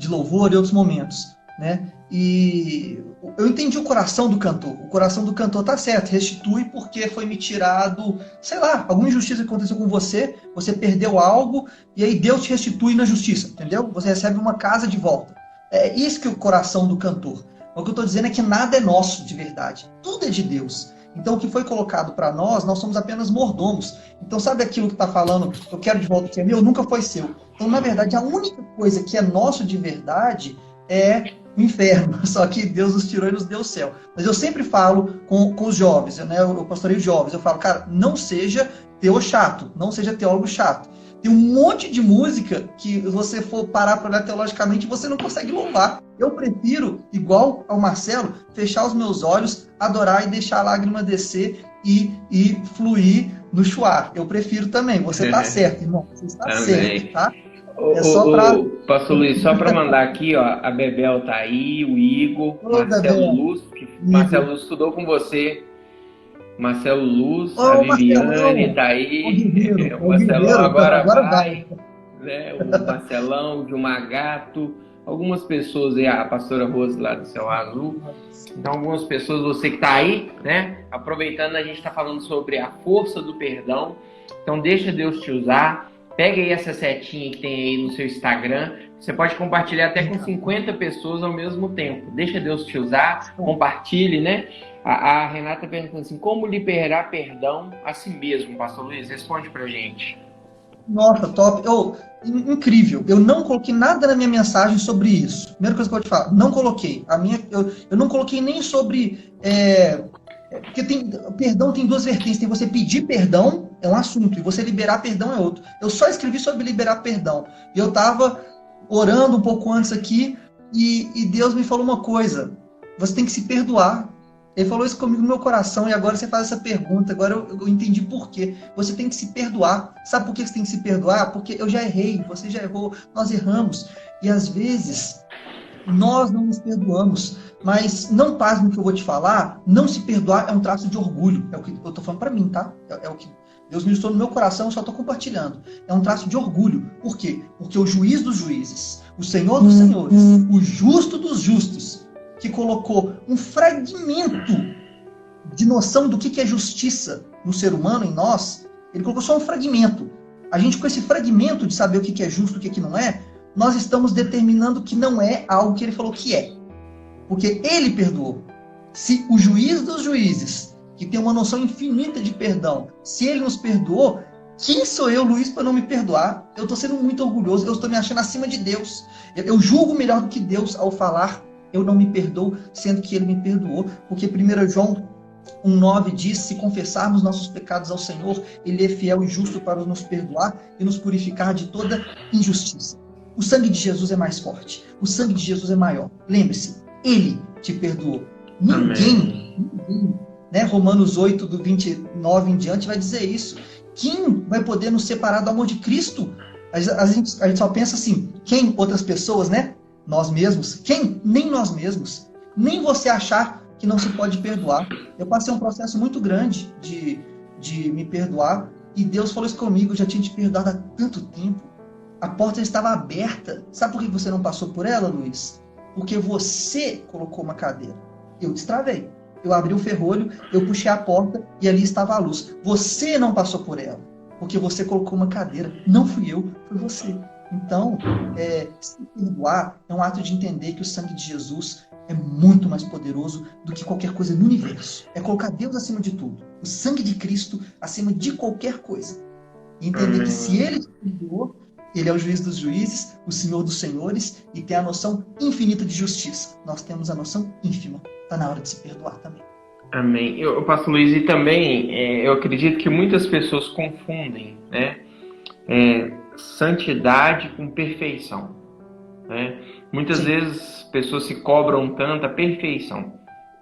louvor e outros momentos, né? E eu entendi o coração do cantor. O coração do cantor tá certo, restitui porque foi me tirado, sei lá, alguma injustiça que aconteceu com você, você perdeu algo e aí Deus te restitui na justiça, entendeu? Você recebe uma casa de volta. É isso que é o coração do cantor. O que eu estou dizendo é que nada é nosso de verdade, tudo é de Deus. Então o que foi colocado para nós somos apenas mordomos. Então sabe aquilo que está falando, eu quero de volta que é meu, nunca foi seu. Então na verdade a única coisa que é nosso de verdade é o inferno, só que Deus nos tirou e nos deu o céu. Mas eu sempre falo com os jovens, né? Eu pastoreio jovens, eu falo, cara, não seja chato, não seja teólogo chato. Tem um monte de música que você for parar para olhar teologicamente, você não consegue louvar. Eu prefiro, igual ao Marcelo, fechar os meus olhos, adorar e deixar a lágrima descer e fluir no chuar. Eu prefiro também. Você está certo, irmão. Você está certo, tá? Pastor Luiz, só para mandar aqui, ó, a Bebel tá aí, o Igor, Marcelo Luz, que Marcelo Luz estudou com você. Marcelo Luz, a Viviane tá aí, o Marcelão agora vai, né? O Marcelão, o Gilmar Gato, algumas pessoas aí, a pastora Rose lá do Céu Azul. Então, algumas pessoas, você que tá aí, né? Aproveitando, a gente tá falando sobre a força do perdão. Então, deixa Deus te usar. Pega aí essa setinha que tem aí no seu Instagram. Você pode compartilhar até com 50 pessoas ao mesmo tempo. Deixa Deus te usar, compartilhe, né? A Renata perguntando assim, como liberar perdão a si mesmo, pastor Luiz? Responde pra gente. Nossa, top. Incrível. Eu não coloquei nada na minha mensagem sobre isso. Primeira coisa que eu vou te falar, não coloquei. Eu não coloquei nem sobre Porque perdão tem duas vertentes. Tem você pedir perdão, é um assunto, e você liberar perdão é outro. Eu só escrevi sobre liberar perdão. E eu estava orando um pouco antes aqui, e Deus me falou uma coisa. Você tem que se perdoar. Ele falou isso comigo no meu coração, e agora você faz essa pergunta. Agora eu entendi por quê. Você tem que se perdoar. Sabe por que você tem que se perdoar? Porque eu já errei, você já errou, nós erramos. E às vezes, nós não nos perdoamos. Mas não paz no que eu vou te falar, não se perdoar é um traço de orgulho. É o que eu estou falando para mim, tá? É o que Deus ministrou no meu coração, eu só estou compartilhando. É um traço de orgulho. Por quê? Porque o juiz dos juízes, o Senhor dos senhores, o justo dos justos, que colocou um fragmento de noção do que é justiça no ser humano, em nós, ele colocou só um fragmento. A gente, com esse fragmento de saber o que é justo e o que não é, nós estamos determinando que não é algo que ele falou que é. Porque ele perdoou. Se o juiz dos juízes, que tem uma noção infinita de perdão, se ele nos perdoou, quem sou eu, Luiz, para não me perdoar? Eu estou sendo muito orgulhoso, eu estou me achando acima de Deus. Eu julgo melhor do que Deus ao falar, eu não me perdoo, sendo que ele me perdoou. Porque 1 João 1,9 diz, se confessarmos nossos pecados ao Senhor, ele é fiel e justo para nos perdoar e nos purificar de toda injustiça. O sangue de Jesus é mais forte, o sangue de Jesus é maior. Lembre-se, ele te perdoou. Ninguém, né? Romanos 8, do 29 em diante, vai dizer isso. Quem vai poder nos separar do amor de Cristo? A gente só pensa assim, quem? Outras pessoas, né? Nós mesmos. Quem? Nem nós mesmos. Nem você achar que não se pode perdoar. Eu passei um processo muito grande de me perdoar, e Deus falou isso comigo, eu já tinha te perdoado há tanto tempo. A porta estava aberta. Sabe por que você não passou por ela, Luiz? Porque você colocou uma cadeira. Eu destravei. Eu abri o ferrolho, eu puxei a porta e ali estava a luz. Você não passou por ela, porque você colocou uma cadeira. Não fui eu, foi você. Então, se perdoar é um ato de entender que o sangue de Jesus é muito mais poderoso do que qualquer coisa no universo. É colocar Deus acima de tudo. O sangue de Cristo acima de qualquer coisa. E entender que se ele te perdoou, ele é o juiz dos juízes, o Senhor dos senhores, e tem a noção infinita de justiça. Nós temos a noção ínfima. Está na hora de se perdoar também. Amém. Pastor Luiz, e também eu acredito que muitas pessoas confundem, né, santidade com perfeição. Né? Muitas vezes pessoas se cobram tanta perfeição.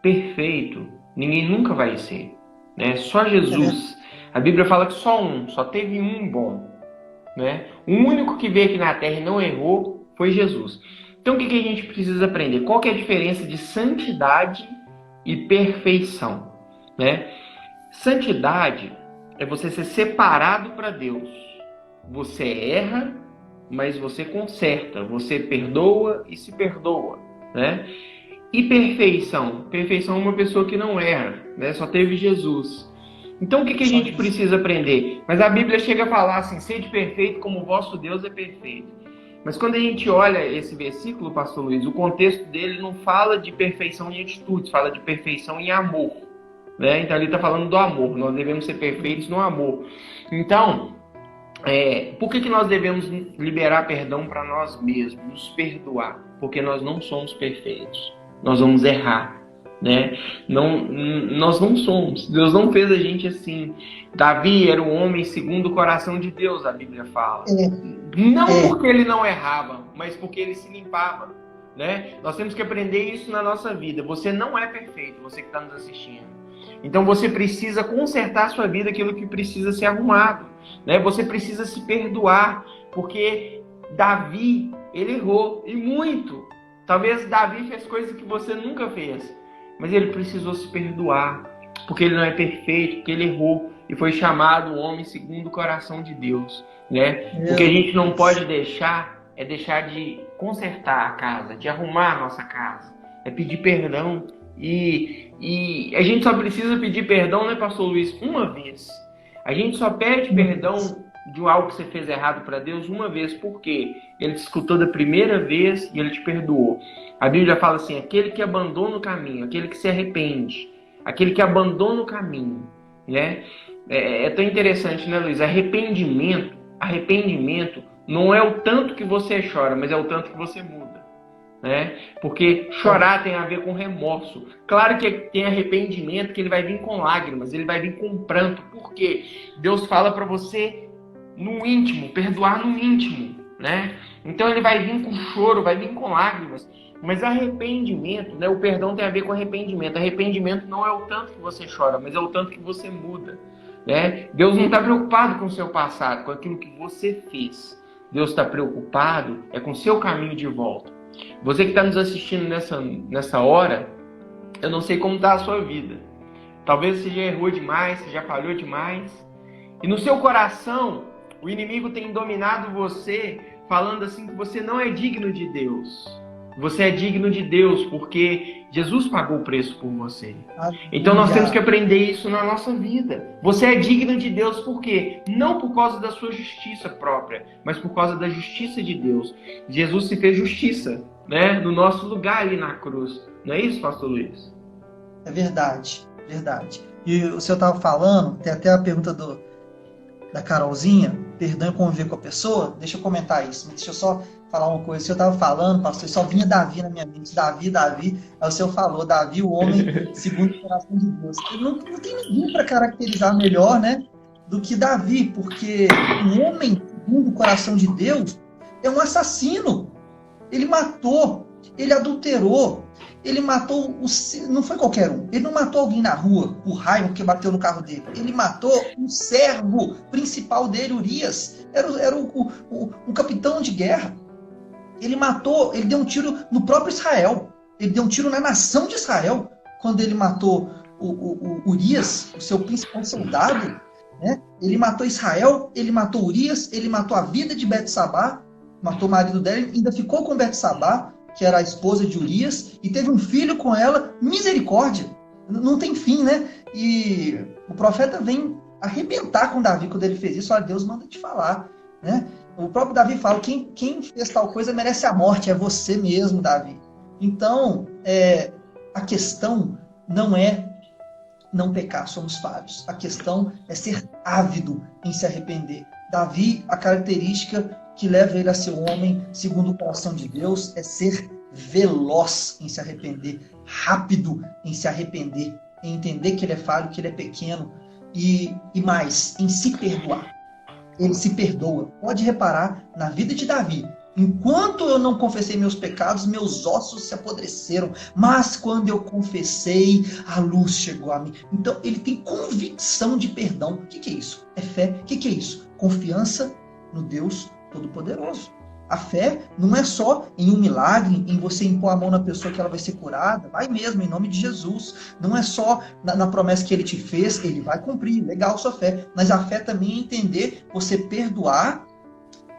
Perfeito, ninguém nunca vai ser. Né? Só Jesus. A Bíblia fala que só teve um bom. Né? O único que veio aqui na Terra e não errou foi Jesus. Então o que a gente precisa aprender? Qual que é a diferença de santidade e perfeição? Né? Santidade é você ser separado para Deus. Você erra, mas você conserta. Você perdoa e se perdoa. Né? E perfeição? Perfeição é uma pessoa que não erra. Né? Só teve Jesus. Então o que a gente precisa aprender? Mas a Bíblia chega a falar assim, sede perfeito como o vosso Deus é perfeito. Mas quando a gente olha esse versículo, pastor Luiz, o contexto dele não fala de perfeição em atitudes, fala de perfeição em amor. Né? Então ele está falando do amor, nós devemos ser perfeitos no amor. Então, por que nós devemos liberar perdão para nós mesmos, nos perdoar? Porque nós não somos perfeitos, nós vamos errar. Né? Nós não somos. Deus não fez a gente assim. Davi era um homem segundo o coração de Deus, a Bíblia fala. Não porque ele não errava, mas porque ele se limpava. Né? Nós temos que aprender isso na nossa vida. Você não é perfeito, você que está nos assistindo. Então você precisa consertar a sua vida, aquilo que precisa ser arrumado. Né? Você precisa se perdoar, porque Davi, ele errou, e muito. Talvez Davi fez coisas que você nunca fez. Mas ele precisou se perdoar, porque ele não é perfeito, porque ele errou e foi chamado homem segundo o coração de Deus. Né? O que a gente não pode deixar é deixar de consertar a casa, de arrumar a nossa casa, é pedir perdão. E a gente só precisa pedir perdão, né, pastor Luiz, uma vez. A gente só pede perdão de algo que você fez errado para Deus uma vez, porque ele te escutou da primeira vez e ele te perdoou. A Bíblia fala assim, aquele que abandona o caminho, aquele que se arrepende, aquele que abandona o caminho. Né? É tão interessante, né, Luiz? Arrependimento não é o tanto que você chora, mas é o tanto que você muda. né? Porque chorar tem a ver com remorso. Claro que tem arrependimento, que ele vai vir com lágrimas, ele vai vir com pranto. Por quê? Deus fala para você no íntimo, perdoar no íntimo, né? Então ele vai vir com choro, vai vir com lágrimas. Mas arrependimento, né? O perdão tem a ver com arrependimento. Arrependimento não é o tanto que você chora, mas é o tanto que você muda, né? Deus não está preocupado com o seu passado, com aquilo que você fez. Deus está preocupado com o seu caminho de volta. Você que está nos assistindo nessa hora, eu não sei como está a sua vida. Talvez você já errou demais, você já falhou demais. E no seu coração, o inimigo tem dominado você, falando assim que você não é digno de Deus. Você é digno de Deus porque Jesus pagou o preço por você. Então nós temos que aprender isso na nossa vida. Você é digno de Deus por quê? Não por causa da sua justiça própria, mas por causa da justiça de Deus. Jesus se fez justiça, né? No nosso lugar ali na cruz. Não é isso, pastor Luiz? É verdade, verdade. E o senhor estava falando, tem até a pergunta da Carolzinha, perdão e conviver com a pessoa. Deixa eu comentar isso, mas deixa eu só falar uma coisa. O senhor estava falando, pastor, só vinha Davi na minha mente. Davi. Aí o senhor falou, Davi, o homem segundo o coração de Deus. Não tem ninguém para caracterizar melhor, né, do que Davi, porque o homem segundo o coração de Deus é um assassino. Ele matou, ele adulterou, ele matou, não foi qualquer um, ele não matou alguém na rua por raiva porque bateu no carro dele, ele matou o servo principal dele, Urias, era o capitão de guerra. Ele matou, ele deu um tiro no próprio Israel, ele deu um tiro na nação de Israel, quando ele matou o Urias, o seu principal soldado, né? Ele matou Israel, ele matou Urias, ele matou a vida de Betsabá, matou o marido dela, ainda ficou com Betsabá, que era a esposa de Urias, e teve um filho com ela. Misericórdia, não tem fim, né? E o profeta vem arrebentar com Davi quando ele fez isso. Olha, Deus manda te falar, né? O próprio Davi fala, quem fez tal coisa merece a morte, é você mesmo, Davi. Então, a questão não é não pecar, somos falhos. A questão é ser ávido em se arrepender. Davi, a característica que leva ele a ser um homem segundo o coração de Deus é ser veloz em se arrepender, rápido em se arrepender, em entender que ele é falho, que ele é pequeno e mais, em se perdoar. Ele se perdoa. Pode reparar na vida de Davi. Enquanto eu não confessei meus pecados, meus ossos se apodreceram. Mas quando eu confessei, a luz chegou a mim. Então, ele tem convicção de perdão. O que é isso? É fé. O que é isso? Confiança no Deus Todo-Poderoso. A fé não é só em um milagre, em você impor a mão na pessoa que ela vai ser curada. Vai mesmo, em nome de Jesus. Não é só na promessa que ele te fez, ele vai cumprir. Legal sua fé. Mas a fé também é entender, você perdoar,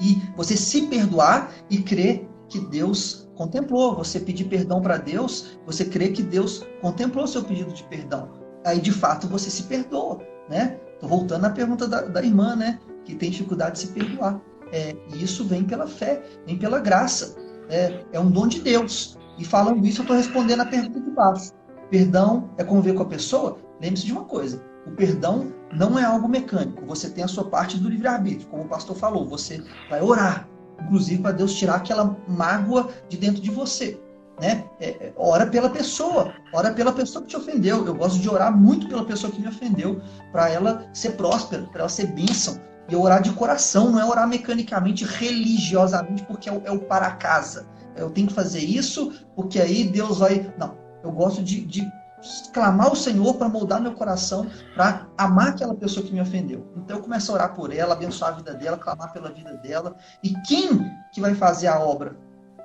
e você se perdoar e crer que Deus contemplou. Você pedir perdão para Deus, você crê que Deus contemplou seu pedido de perdão. Aí, de fato, você se perdoa, né? Tô voltando à pergunta da irmã, né? Que tem dificuldade de se perdoar. E isso vem pela fé, vem pela graça. É um dom de Deus. E falando isso, eu estou respondendo a pergunta de baixo. Perdão é conviver com a pessoa? Lembre-se de uma coisa. O perdão não é algo mecânico. Você tem a sua parte do livre-arbítrio. Como o pastor falou, você vai orar, inclusive para Deus tirar aquela mágoa de dentro de você, né? Ora pela pessoa que te ofendeu. Eu gosto de orar muito pela pessoa que me ofendeu, para ela ser próspera, para ela ser bênção. E eu orar de coração, não é orar mecanicamente, religiosamente, porque é o para casa. Eu tenho que fazer isso, porque aí Deus vai... Não, eu gosto de clamar ao Senhor para moldar meu coração, para amar aquela pessoa que me ofendeu. Então eu começo a orar por ela, abençoar a vida dela, clamar pela vida dela. E quem que vai fazer a obra?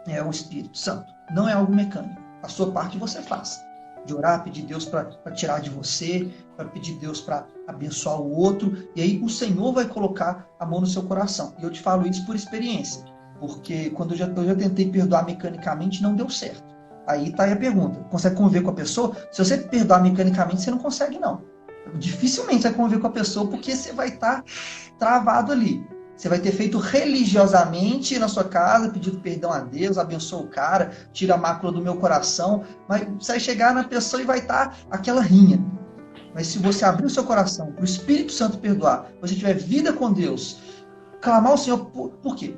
É o Espírito Santo. Não é algo mecânico. A sua parte você faz. De orar, pedir Deus para tirar de você, para pedir Deus para abençoar o outro. E aí o Senhor vai colocar a mão no seu coração. E eu te falo isso por experiência. Porque quando eu já tentei perdoar mecanicamente, não deu certo. Aí tá aí a pergunta. Consegue conviver com a pessoa? Se você perdoar mecanicamente, você não consegue, não. Dificilmente você vai conviver com a pessoa, porque você vai estar travado ali. Você vai ter feito religiosamente na sua casa, pedido perdão a Deus, abençoa o cara, tira a mácula do meu coração, mas você vai chegar na pessoa e vai estar aquela rinha. Mas se você abrir o seu coração para o Espírito Santo perdoar, você tiver vida com Deus, clamar ao Senhor, por quê?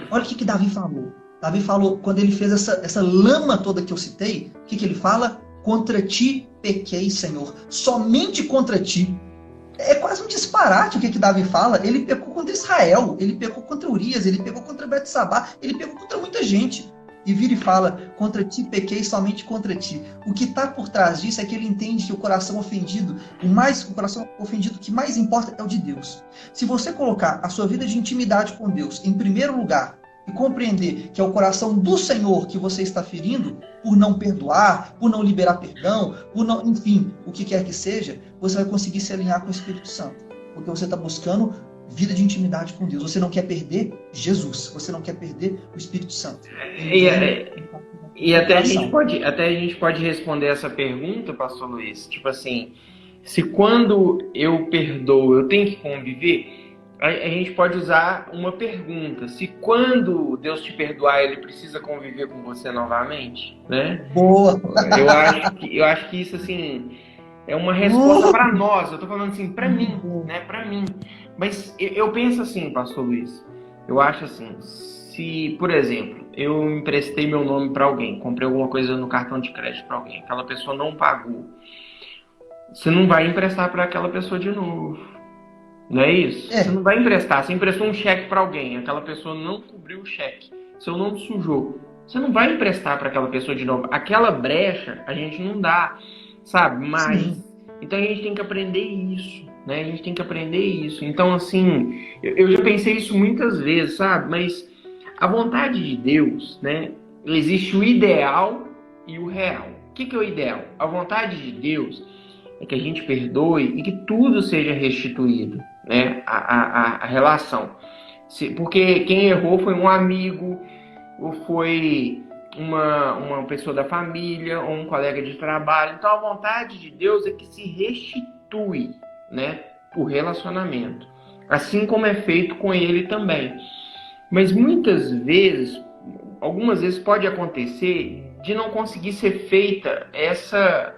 Olha o que Davi falou. Davi falou, quando ele fez essa lama toda que eu citei, o que ele fala? Contra ti pequei, Senhor. Somente contra ti. É quase um disparate o que Davi fala. Ele pecou contra Israel, ele pecou contra Urias, ele pecou contra Betsabá, ele pecou contra muita gente. E vira e fala, contra ti pequei, somente contra ti. O que está por trás disso é que ele entende que o coração ofendido, o coração ofendido que mais importa é o de Deus. Se você colocar a sua vida de intimidade com Deus em primeiro lugar, e compreender que é o coração do Senhor que você está ferindo, por não perdoar, por não liberar perdão, por não, enfim, o que quer que seja, você vai conseguir se alinhar com o Espírito Santo. Porque você está buscando vida de intimidade com Deus. Você não quer perder Jesus. Você não quer perder o Espírito Santo. E até a gente pode responder essa pergunta, pastor Luiz. Tipo assim, se quando eu perdoo, eu tenho que conviver... A gente pode usar uma pergunta. Se quando Deus te perdoar, Ele precisa conviver com você novamente, né? Boa! Eu acho que isso, assim, é uma resposta para nós. Eu tô falando assim, para mim, né? Para mim. Mas eu penso assim, pastor Luiz. Eu acho assim, se, por exemplo, eu emprestei meu nome para alguém, comprei alguma coisa no cartão de crédito para alguém, aquela pessoa não pagou. Você não vai emprestar para aquela pessoa de novo. Não é isso? Você não vai emprestar. Você emprestou um cheque para alguém, aquela pessoa não cobriu o cheque, seu nome sujou. Você não vai emprestar para aquela pessoa de novo. Aquela brecha a gente não dá, sabe? Mas então a gente tem que aprender isso, né? A gente tem que aprender isso. Então, assim, eu já pensei isso muitas vezes, sabe? Mas a vontade de Deus, né? Existe o ideal e o real. O que é o ideal? A vontade de Deus é que a gente perdoe e que tudo seja restituído, né? A relação. Porque quem errou foi um amigo, ou foi uma pessoa da família, ou um colega de trabalho. Então a vontade de Deus é que se restitui, né? O relacionamento. Assim como é feito com ele também. Mas muitas vezes, algumas vezes pode acontecer de não conseguir ser feita essa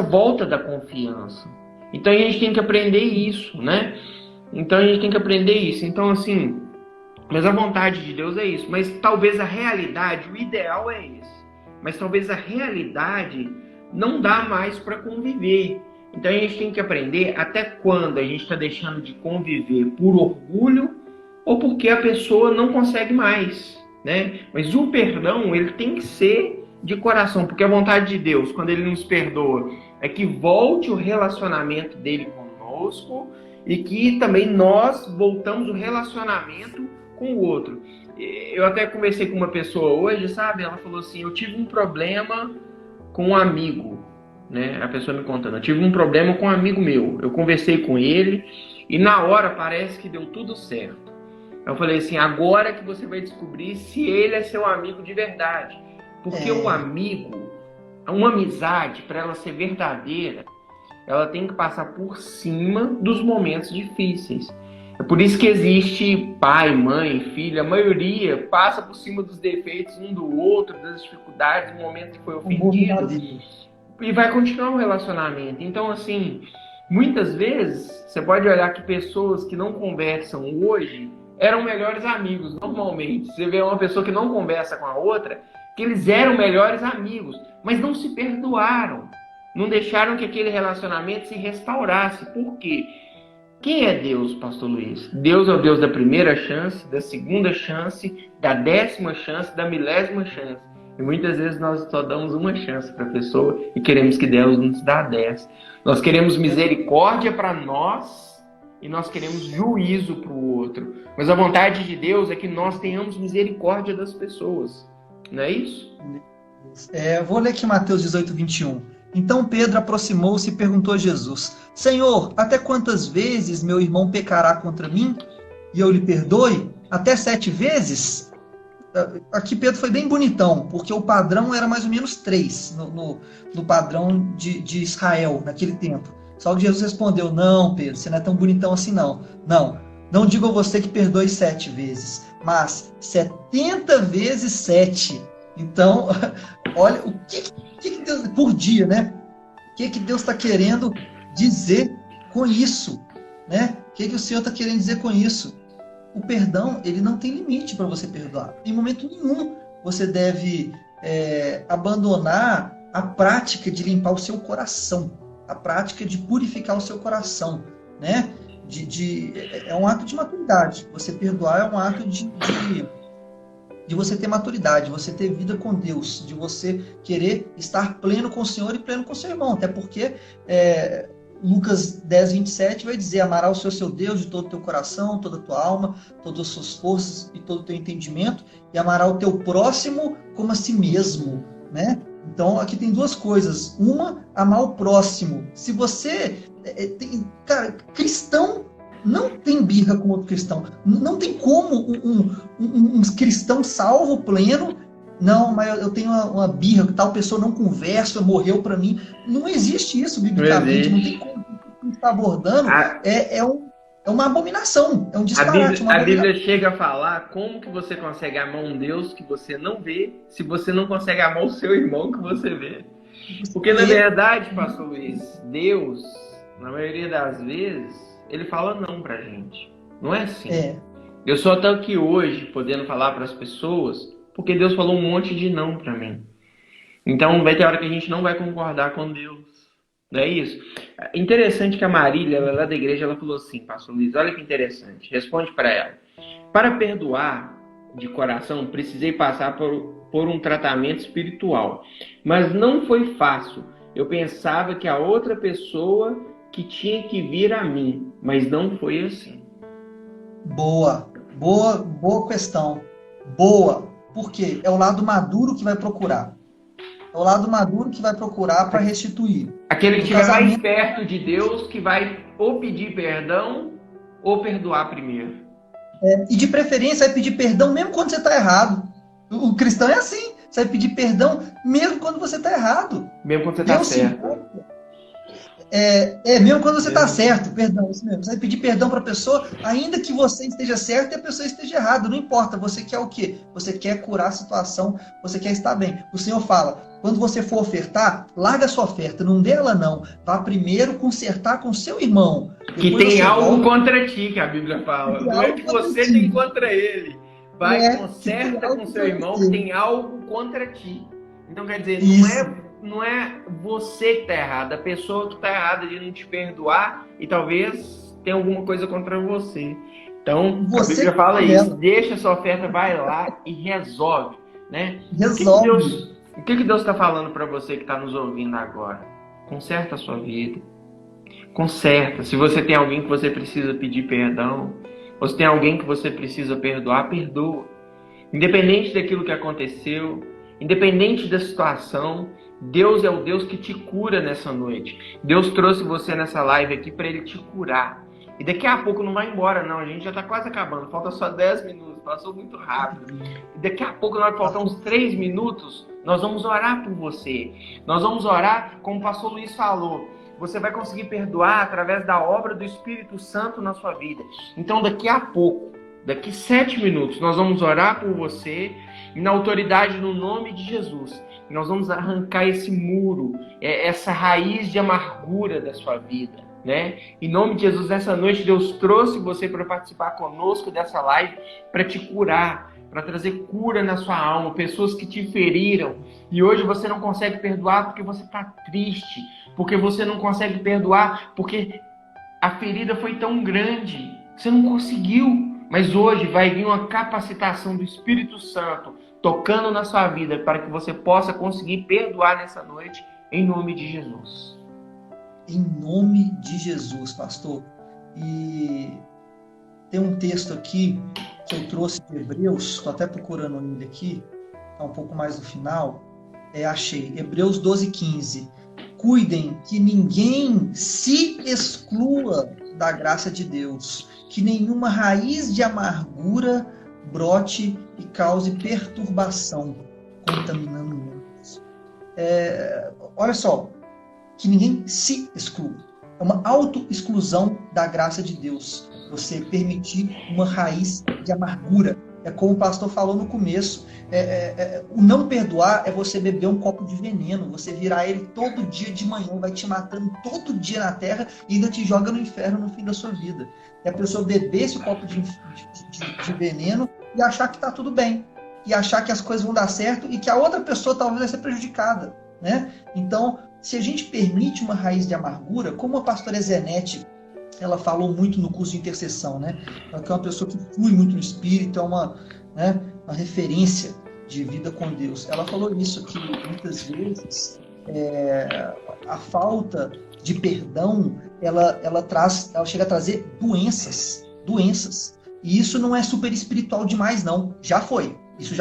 volta da confiança. Então a gente tem que aprender isso, né? Então assim, mas a vontade de Deus é isso. Mas talvez a realidade, o ideal é esse. Mas talvez a realidade não dá mais para conviver. Então a gente tem que aprender até quando a gente está deixando de conviver por orgulho ou porque a pessoa não consegue mais, né? Mas o perdão, ele tem que ser de coração, porque a vontade de Deus, quando Ele nos perdoa, é que volte o relacionamento dele conosco e que também nós voltamos o relacionamento com o outro. Eu até conversei com uma pessoa hoje, sabe? Ela falou assim, eu tive um problema com um amigo, né? A pessoa me contando, eu tive um problema com um amigo meu. Eu conversei com ele e na hora parece que deu tudo certo. Eu falei assim, agora que você vai descobrir se ele é seu amigo de verdade. Porque o amigo, uma amizade, para ela ser verdadeira, ela tem que passar por cima dos momentos difíceis. É por isso que existe pai, mãe, filho, a maioria passa por cima dos defeitos um do outro, das dificuldades, do momento que foi ofendido, e vai continuar o relacionamento. Então, assim, muitas vezes, você pode olhar que pessoas que não conversam hoje eram melhores amigos, normalmente. Você vê uma pessoa que não conversa com a outra, que eles eram melhores amigos, mas não se perdoaram. Não deixaram que aquele relacionamento se restaurasse. Por quê? Quem é Deus, pastor Luiz? Deus é o Deus da primeira chance, da segunda chance, da 10ª chance, da 1000ª chance. E muitas vezes nós só damos uma chance para a pessoa e queremos que Deus nos dê 10. Nós queremos misericórdia para nós e nós queremos juízo para o outro. Mas a vontade de Deus é que nós tenhamos misericórdia das pessoas. Não é isso? Vou ler aqui Mateus 18, 21. Então Pedro aproximou-se e perguntou a Jesus, Senhor, até quantas vezes meu irmão pecará contra mim e eu lhe perdoe? Até 7 vezes? Aqui Pedro foi bem bonitão, porque o padrão era mais ou menos 3 no padrão de Israel naquele tempo. Só que Jesus respondeu, não Pedro, você não é tão bonitão assim não. Não digo a você que perdoe 7 vezes, mas 70 vezes 7. Então, olha, o que Deus, por dia, né? O que Deus está querendo dizer com isso, né? O que o Senhor está querendo dizer com isso? O perdão, ele não tem limite para você perdoar. Em momento nenhum você deve abandonar a prática de limpar o seu coração, a prática de purificar o seu coração, né? É um ato de maturidade. Você perdoar é um ato de você ter maturidade, de você ter vida com Deus, de você querer estar pleno com o Senhor e pleno com o seu irmão. Até porque Lucas 10, 27 vai dizer: amará o Senhor seu Deus de todo o teu coração, toda a tua alma, todas as suas forças e todo o teu entendimento, e amará o teu próximo como a si mesmo, né? Então, aqui tem duas coisas. Uma, amar o próximo. Se você... cara, cristão não tem birra com outro cristão. Não tem como um cristão salvo, pleno... Não, mas eu tenho uma birra, que tal pessoa não conversa, morreu para mim. Não existe isso, biblicamente. Não tem como. O que está abordando é uma abominação, é um disparate. A Bíblia chega a falar como que você consegue amar um Deus que você não vê, se você não consegue amar o seu irmão que você vê. Porque, na verdade, pastor Luiz, Deus, na maioria das vezes, ele fala não pra gente. Não é assim. Eu só estou aqui hoje podendo falar para as pessoas porque Deus falou um monte de não pra mim. Então, vai ter hora que a gente não vai concordar com Deus. Não é isso? Interessante que a Marília, ela é lá da igreja, ela falou assim: pastor Luiz, olha que interessante. Responde para ela. Para perdoar de coração, precisei passar por um tratamento espiritual. Mas não foi fácil. Eu pensava que a outra pessoa que tinha que vir a mim. Mas não foi assim. Boa questão. Boa. Por quê? É o lado maduro que vai procurar. É o lado maduro que vai procurar para restituir. Aquele que estiver mais perto de Deus, que vai ou pedir perdão ou perdoar primeiro. E de preferência vai pedir perdão mesmo quando você está errado. O cristão é assim. Você vai pedir perdão mesmo quando você está errado. Mesmo quando você está certo. Mesmo quando você está certo, perdão, isso mesmo. Você vai pedir perdão para a pessoa, ainda que você esteja certo e a pessoa esteja errada. Não importa, você quer o quê? Você quer curar a situação, você quer estar bem. O Senhor fala: quando você for ofertar, larga a sua oferta, não dê ela não. Vá primeiro consertar com seu irmão. Que tem algo contra ti, que a Bíblia fala. Não é que você tem contra ele. Vai, conserta com seu irmão, que tem algo contra ti. Então, quer dizer, não é você que está errado, a pessoa que está errada de não te perdoar e talvez tenha alguma coisa contra você. Então, a Bíblia fala isso: deixa a sua oferta, vai lá e resolve, né? Resolve. O que Deus está falando para você que está nos ouvindo agora? Conserta a sua vida. Conserta. Se você tem alguém que você precisa pedir perdão, ou se tem alguém que você precisa perdoar, perdoa. Independente daquilo que aconteceu, independente da situação, Deus é o Deus que te cura nessa noite. Deus trouxe você nessa live aqui para Ele te curar. E daqui a pouco não vai embora, não. A gente já está quase acabando. Falta só 10 minutos. Passou muito rápido. E daqui a pouco, nós faltam uns 3 minutos, nós vamos orar por você. Nós vamos orar como o pastor Luiz falou. Você vai conseguir perdoar através da obra do Espírito Santo na sua vida. Então, daqui a pouco, daqui 7 minutos, nós vamos orar por você. E na autoridade, no nome de Jesus, nós vamos arrancar esse muro, essa raiz de amargura da sua vida, né? Em nome de Jesus, nessa noite, Deus trouxe você para participar conosco dessa live, para te curar, para trazer cura na sua alma, pessoas que te feriram. E hoje você não consegue perdoar porque você está triste, porque você não consegue perdoar porque a ferida foi tão grande, você não conseguiu. Mas hoje vai vir uma capacitação do Espírito Santo tocando na sua vida para que você possa conseguir perdoar nessa noite, em nome de Jesus. Em nome de Jesus, pastor. E tem um texto aqui que eu trouxe de Hebreus, estou até procurando ele aqui, está um pouco mais no final. Achei, Hebreus 12:15. Cuidem que ninguém se exclua da graça de Deus, que nenhuma raiz de amargura brote e cause perturbação, contaminando muitos. Olha só, que ninguém se exclua. É uma auto-exclusão da graça de Deus. Você permitir uma raiz de amargura. É como o pastor falou no começo. O não perdoar é você beber um copo de veneno. Você virar ele todo dia de manhã, vai te matando todo dia na terra e ainda te joga no inferno no fim da sua vida. E a pessoa beber esse copo de veneno e achar que está tudo bem. e achar que as coisas vão dar certo e que a outra pessoa talvez vai ser prejudicada, né? Então, se a gente permite uma raiz de amargura, como a pastora Zenete, ela falou muito no curso de intercessão, né? Ela é uma pessoa que flui muito no Espírito, é uma referência de vida com Deus. Ela falou isso, que muitas vezes a falta de perdão, ela chega a trazer doenças. E isso não é super espiritual demais, não. Isso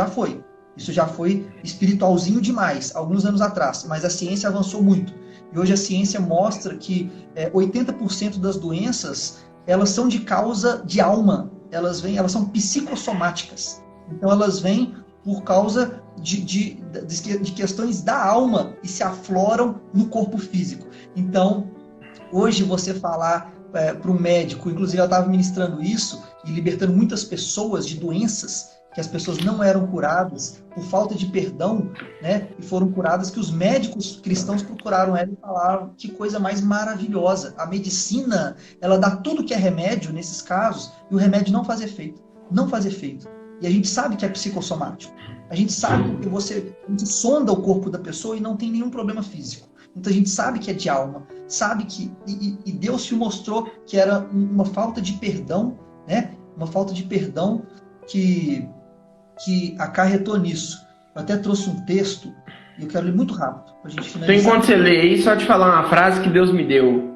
já foi espiritualzinho demais, alguns anos atrás, mas a ciência avançou muito. E hoje a ciência mostra que 80% das doenças, elas são de causa de alma, elas são psicossomáticas. Então elas vêm por causa de questões da alma e se afloram no corpo físico. Então, hoje você falar para um médico, inclusive eu estava ministrando isso e libertando muitas pessoas de doenças que as pessoas não eram curadas por falta de perdão, né? E foram curadas, que os médicos cristãos procuraram ela e falaram: que coisa mais maravilhosa. A medicina, ela dá tudo que é remédio nesses casos e o remédio não faz efeito. E a gente sabe que é psicossomático. A gente sabe porque a gente sonda o corpo da pessoa e não tem nenhum problema físico. Então a gente sabe que é de alma, sabe que... E Deus se mostrou que era uma falta de perdão, né? Uma falta de perdão que acarretou nisso. Eu até trouxe um texto, e eu quero ler muito rápido, pra gente finalizar. Então, enquanto você lê aí, só te falar uma frase que Deus me deu.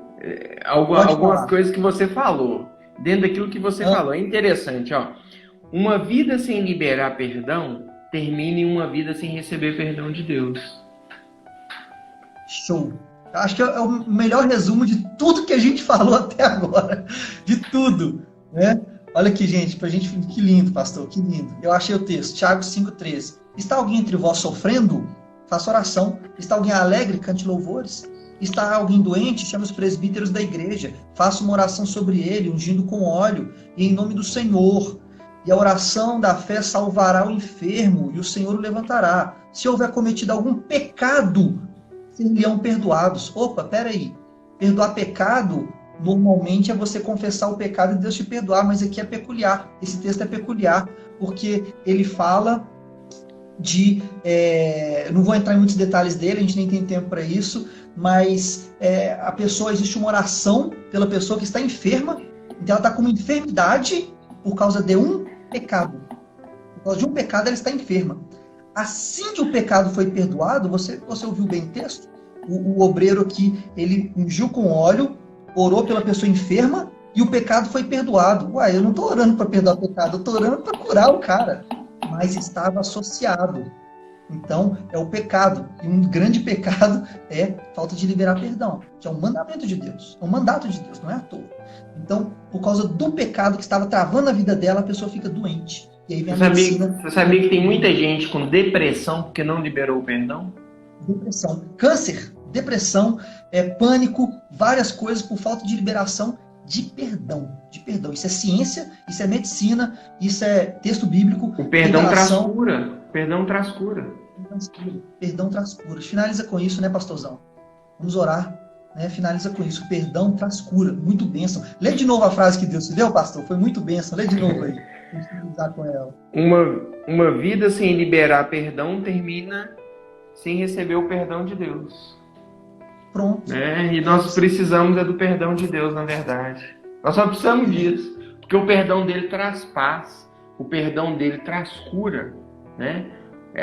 Algumas coisas que você falou. Dentro daquilo que você falou. É interessante, ó. Uma vida sem liberar perdão termina em uma vida sem receber perdão de Deus. Show. Acho que é o melhor resumo de tudo que a gente falou até agora. De tudo, né? Olha aqui, gente, pra gente... Que lindo, pastor, que lindo. Eu achei o texto, Tiago 5,13. Está alguém entre vós sofrendo? Faça oração. Está alguém alegre? Cante louvores. Está alguém doente? Chame os presbíteros da igreja. Faça uma oração sobre ele, ungindo com óleo, e em nome do Senhor. E a oração da fé salvará o enfermo, e o Senhor o levantará. Se houver cometido algum pecado, serão perdoados. Opa, peraí. Perdoar pecado, normalmente é você confessar o pecado e Deus te perdoar, mas aqui é peculiar. Esse texto é peculiar, porque ele fala de... não vou entrar em muitos detalhes dele, a gente nem tem tempo para isso, mas existe uma oração pela pessoa que está enferma, então ela está com uma enfermidade por causa de um pecado. Por causa de um pecado, ela está enferma. Assim que o pecado foi perdoado, você ouviu bem o texto? O obreiro aqui, ele ungiu com óleo, orou pela pessoa enferma e o pecado foi perdoado. Uai, eu não estou orando para perdoar o pecado, eu estou orando para curar o cara. Mas estava associado. Então, é o pecado. E um grande pecado é falta de liberar perdão, que é um mandamento de Deus. É um mandato de Deus, não é à toa. Então, por causa do pecado que estava travando a vida dela, a pessoa fica doente. E aí vem Você sabia que tem muita gente com depressão porque não liberou o perdão? Depressão. Câncer, depressão, pânico, várias coisas por falta de liberação de perdão. Isso é ciência, isso é medicina, isso é texto bíblico. O perdão traz cura. Perdão traz cura. Perdão traz cura. Finaliza com isso, né, pastorzão? Vamos orar. Né? Finaliza com isso. Perdão traz cura. Muito bênção. Lê de novo a frase que Deus te deu, pastor. Foi muito bênção. Lê de novo aí. Vamos finalizar com ela. Uma vida sem liberar perdão termina sem receber o perdão de Deus. Pronto. E nós precisamos do perdão de Deus, na verdade. Nós só precisamos disso. Porque o perdão dele traz paz. O perdão dele traz cura. Né?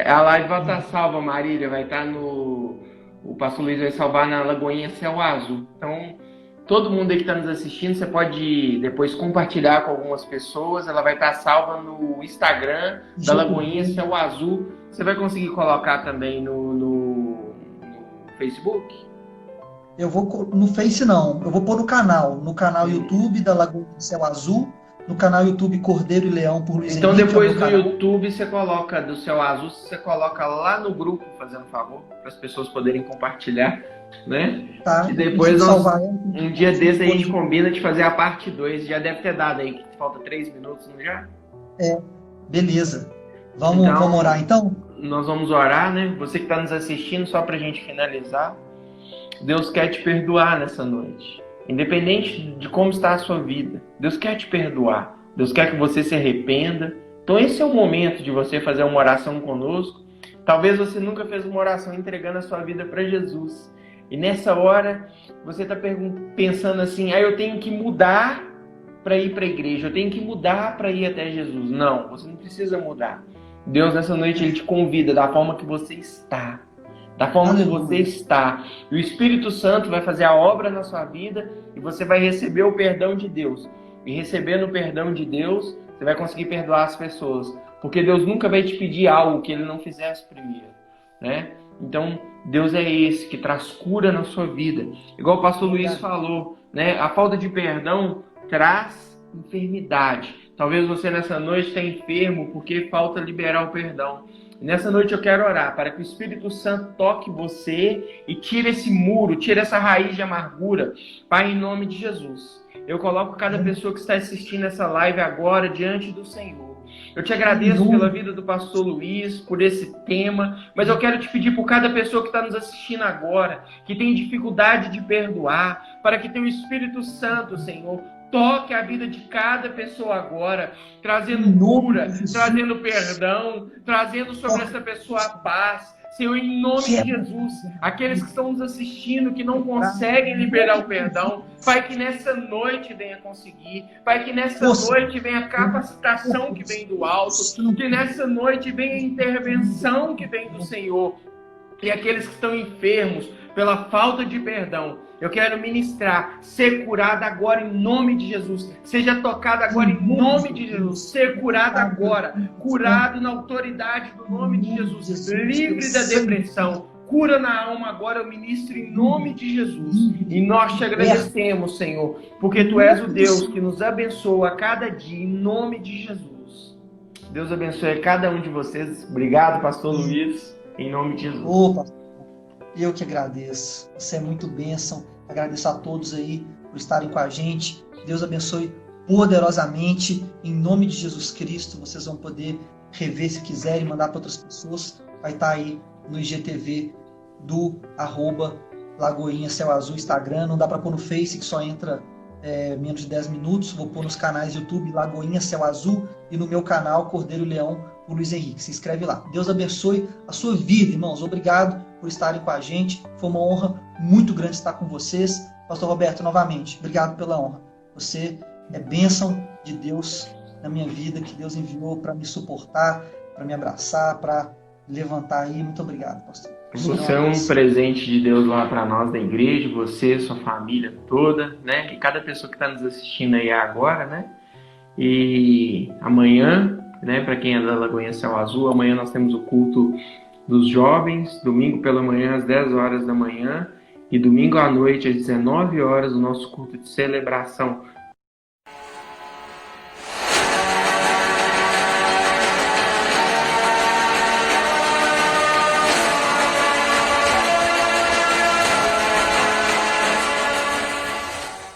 A live vai estar salva, Marília. Vai estar no... O pastor Luiz vai salvar na Lagoinha Céu Azul. Então, todo mundo aí que está nos assistindo, você pode depois compartilhar com algumas pessoas. Ela vai estar salva no Instagram da Lagoinha Céu Azul. Você vai conseguir colocar também no Facebook? Eu vou no Face não, eu vou pôr no canal YouTube da Lagoinha Céu Azul, no canal YouTube Cordeiro e Leão por Luiz Então Henrique, depois do YouTube você coloca do Céu Azul, você coloca lá no grupo, fazendo favor, para as pessoas poderem compartilhar, né? Tá. E depois um dia desse a gente combina de fazer a parte 2, já deve ter dado aí, que falta 3 minutos, não já? Beleza. Vamos orar então? Nós vamos orar, né? Você que está nos assistindo, só para a gente finalizar. Deus quer te perdoar nessa noite. Independente de como está a sua vida, Deus quer te perdoar. Deus quer que você se arrependa, Então esse é o momento de você fazer uma oração conosco. Talvez você nunca fez uma oração entregando a sua vida para Jesus. E nessa hora você está pensando assim, eu tenho que mudar para ir para a igreja, eu tenho que mudar para ir até Jesus. Não, você não precisa mudar. Deus nessa noite Ele te convida da forma que você está. Da forma que você está. E o Espírito Santo vai fazer a obra na sua vida e você vai receber o perdão de Deus. E recebendo o perdão de Deus, você vai conseguir perdoar as pessoas. Porque Deus nunca vai te pedir algo que Ele não fizesse primeiro, né? Então, Deus é esse que traz cura na sua vida. Igual o pastor Luiz falou, né? A falta de perdão traz enfermidade. Talvez você nessa noite esteja enfermo porque falta liberar o perdão. E nessa noite eu quero orar para que o Espírito Santo toque você e tire esse muro, tire essa raiz de amargura. Pai, em nome de Jesus, eu coloco cada pessoa que está assistindo essa live agora diante do Senhor. Eu te agradeço pela vida do pastor Luiz, por esse tema, mas eu quero te pedir por cada pessoa que está nos assistindo agora, que tem dificuldade de perdoar, para que teu Espírito Santo, Senhor, toque a vida de cada pessoa agora, trazendo cura, trazendo perdão, trazendo sobre essa pessoa a paz. Senhor, em nome de Jesus, aqueles que estão nos assistindo, que não conseguem liberar o perdão, Pai, que nessa noite venha conseguir, Pai, que nessa noite venha a capacitação que vem do alto, que nessa noite venha a intervenção que vem do Senhor. E aqueles que estão enfermos pela falta de perdão, eu quero ministrar, ser curada agora em nome de Jesus. Seja tocada agora em nome de Jesus. Ser curada agora. Curado na autoridade do nome de Jesus. Livre da depressão. Cura na alma agora, eu ministro em nome de Jesus. E nós te agradecemos, Senhor, porque Tu és o Deus que nos abençoa a cada dia em nome de Jesus. Deus abençoe cada um de vocês. Obrigado, pastor Luiz, em nome de Jesus. Opa. Eu que agradeço. Você é muito bênção. Agradeço a todos aí por estarem com a gente. Deus abençoe poderosamente. Em nome de Jesus Cristo, vocês vão poder rever se quiserem, mandar para outras pessoas. Vai estar aí no IGTV do @Lagoinha Céu Azul Instagram. Não dá para pôr no Face, que só entra menos de 10 minutos. Vou pôr nos canais YouTube Lagoinha Céu Azul e no meu canal Cordeiro Leão, o Luiz Henrique. Se inscreve lá. Deus abençoe a sua vida, irmãos. Obrigado por estarem com a gente. Foi uma honra muito grande estar com vocês. Pastor Roberto, novamente, obrigado pela honra. Você é bênção de Deus na minha vida, que Deus enviou para me suportar, para me abraçar, para levantar aí. Muito obrigado, pastor. Você é um presente de Deus lá para nós da igreja, você, sua família toda, né? E cada pessoa que está nos assistindo aí agora, né? E amanhã, né? Para quem é da Lagoinha Céu Azul, amanhã nós temos o culto dos jovens, domingo pela manhã às 10 horas da manhã e domingo à noite às 19 horas o nosso culto de celebração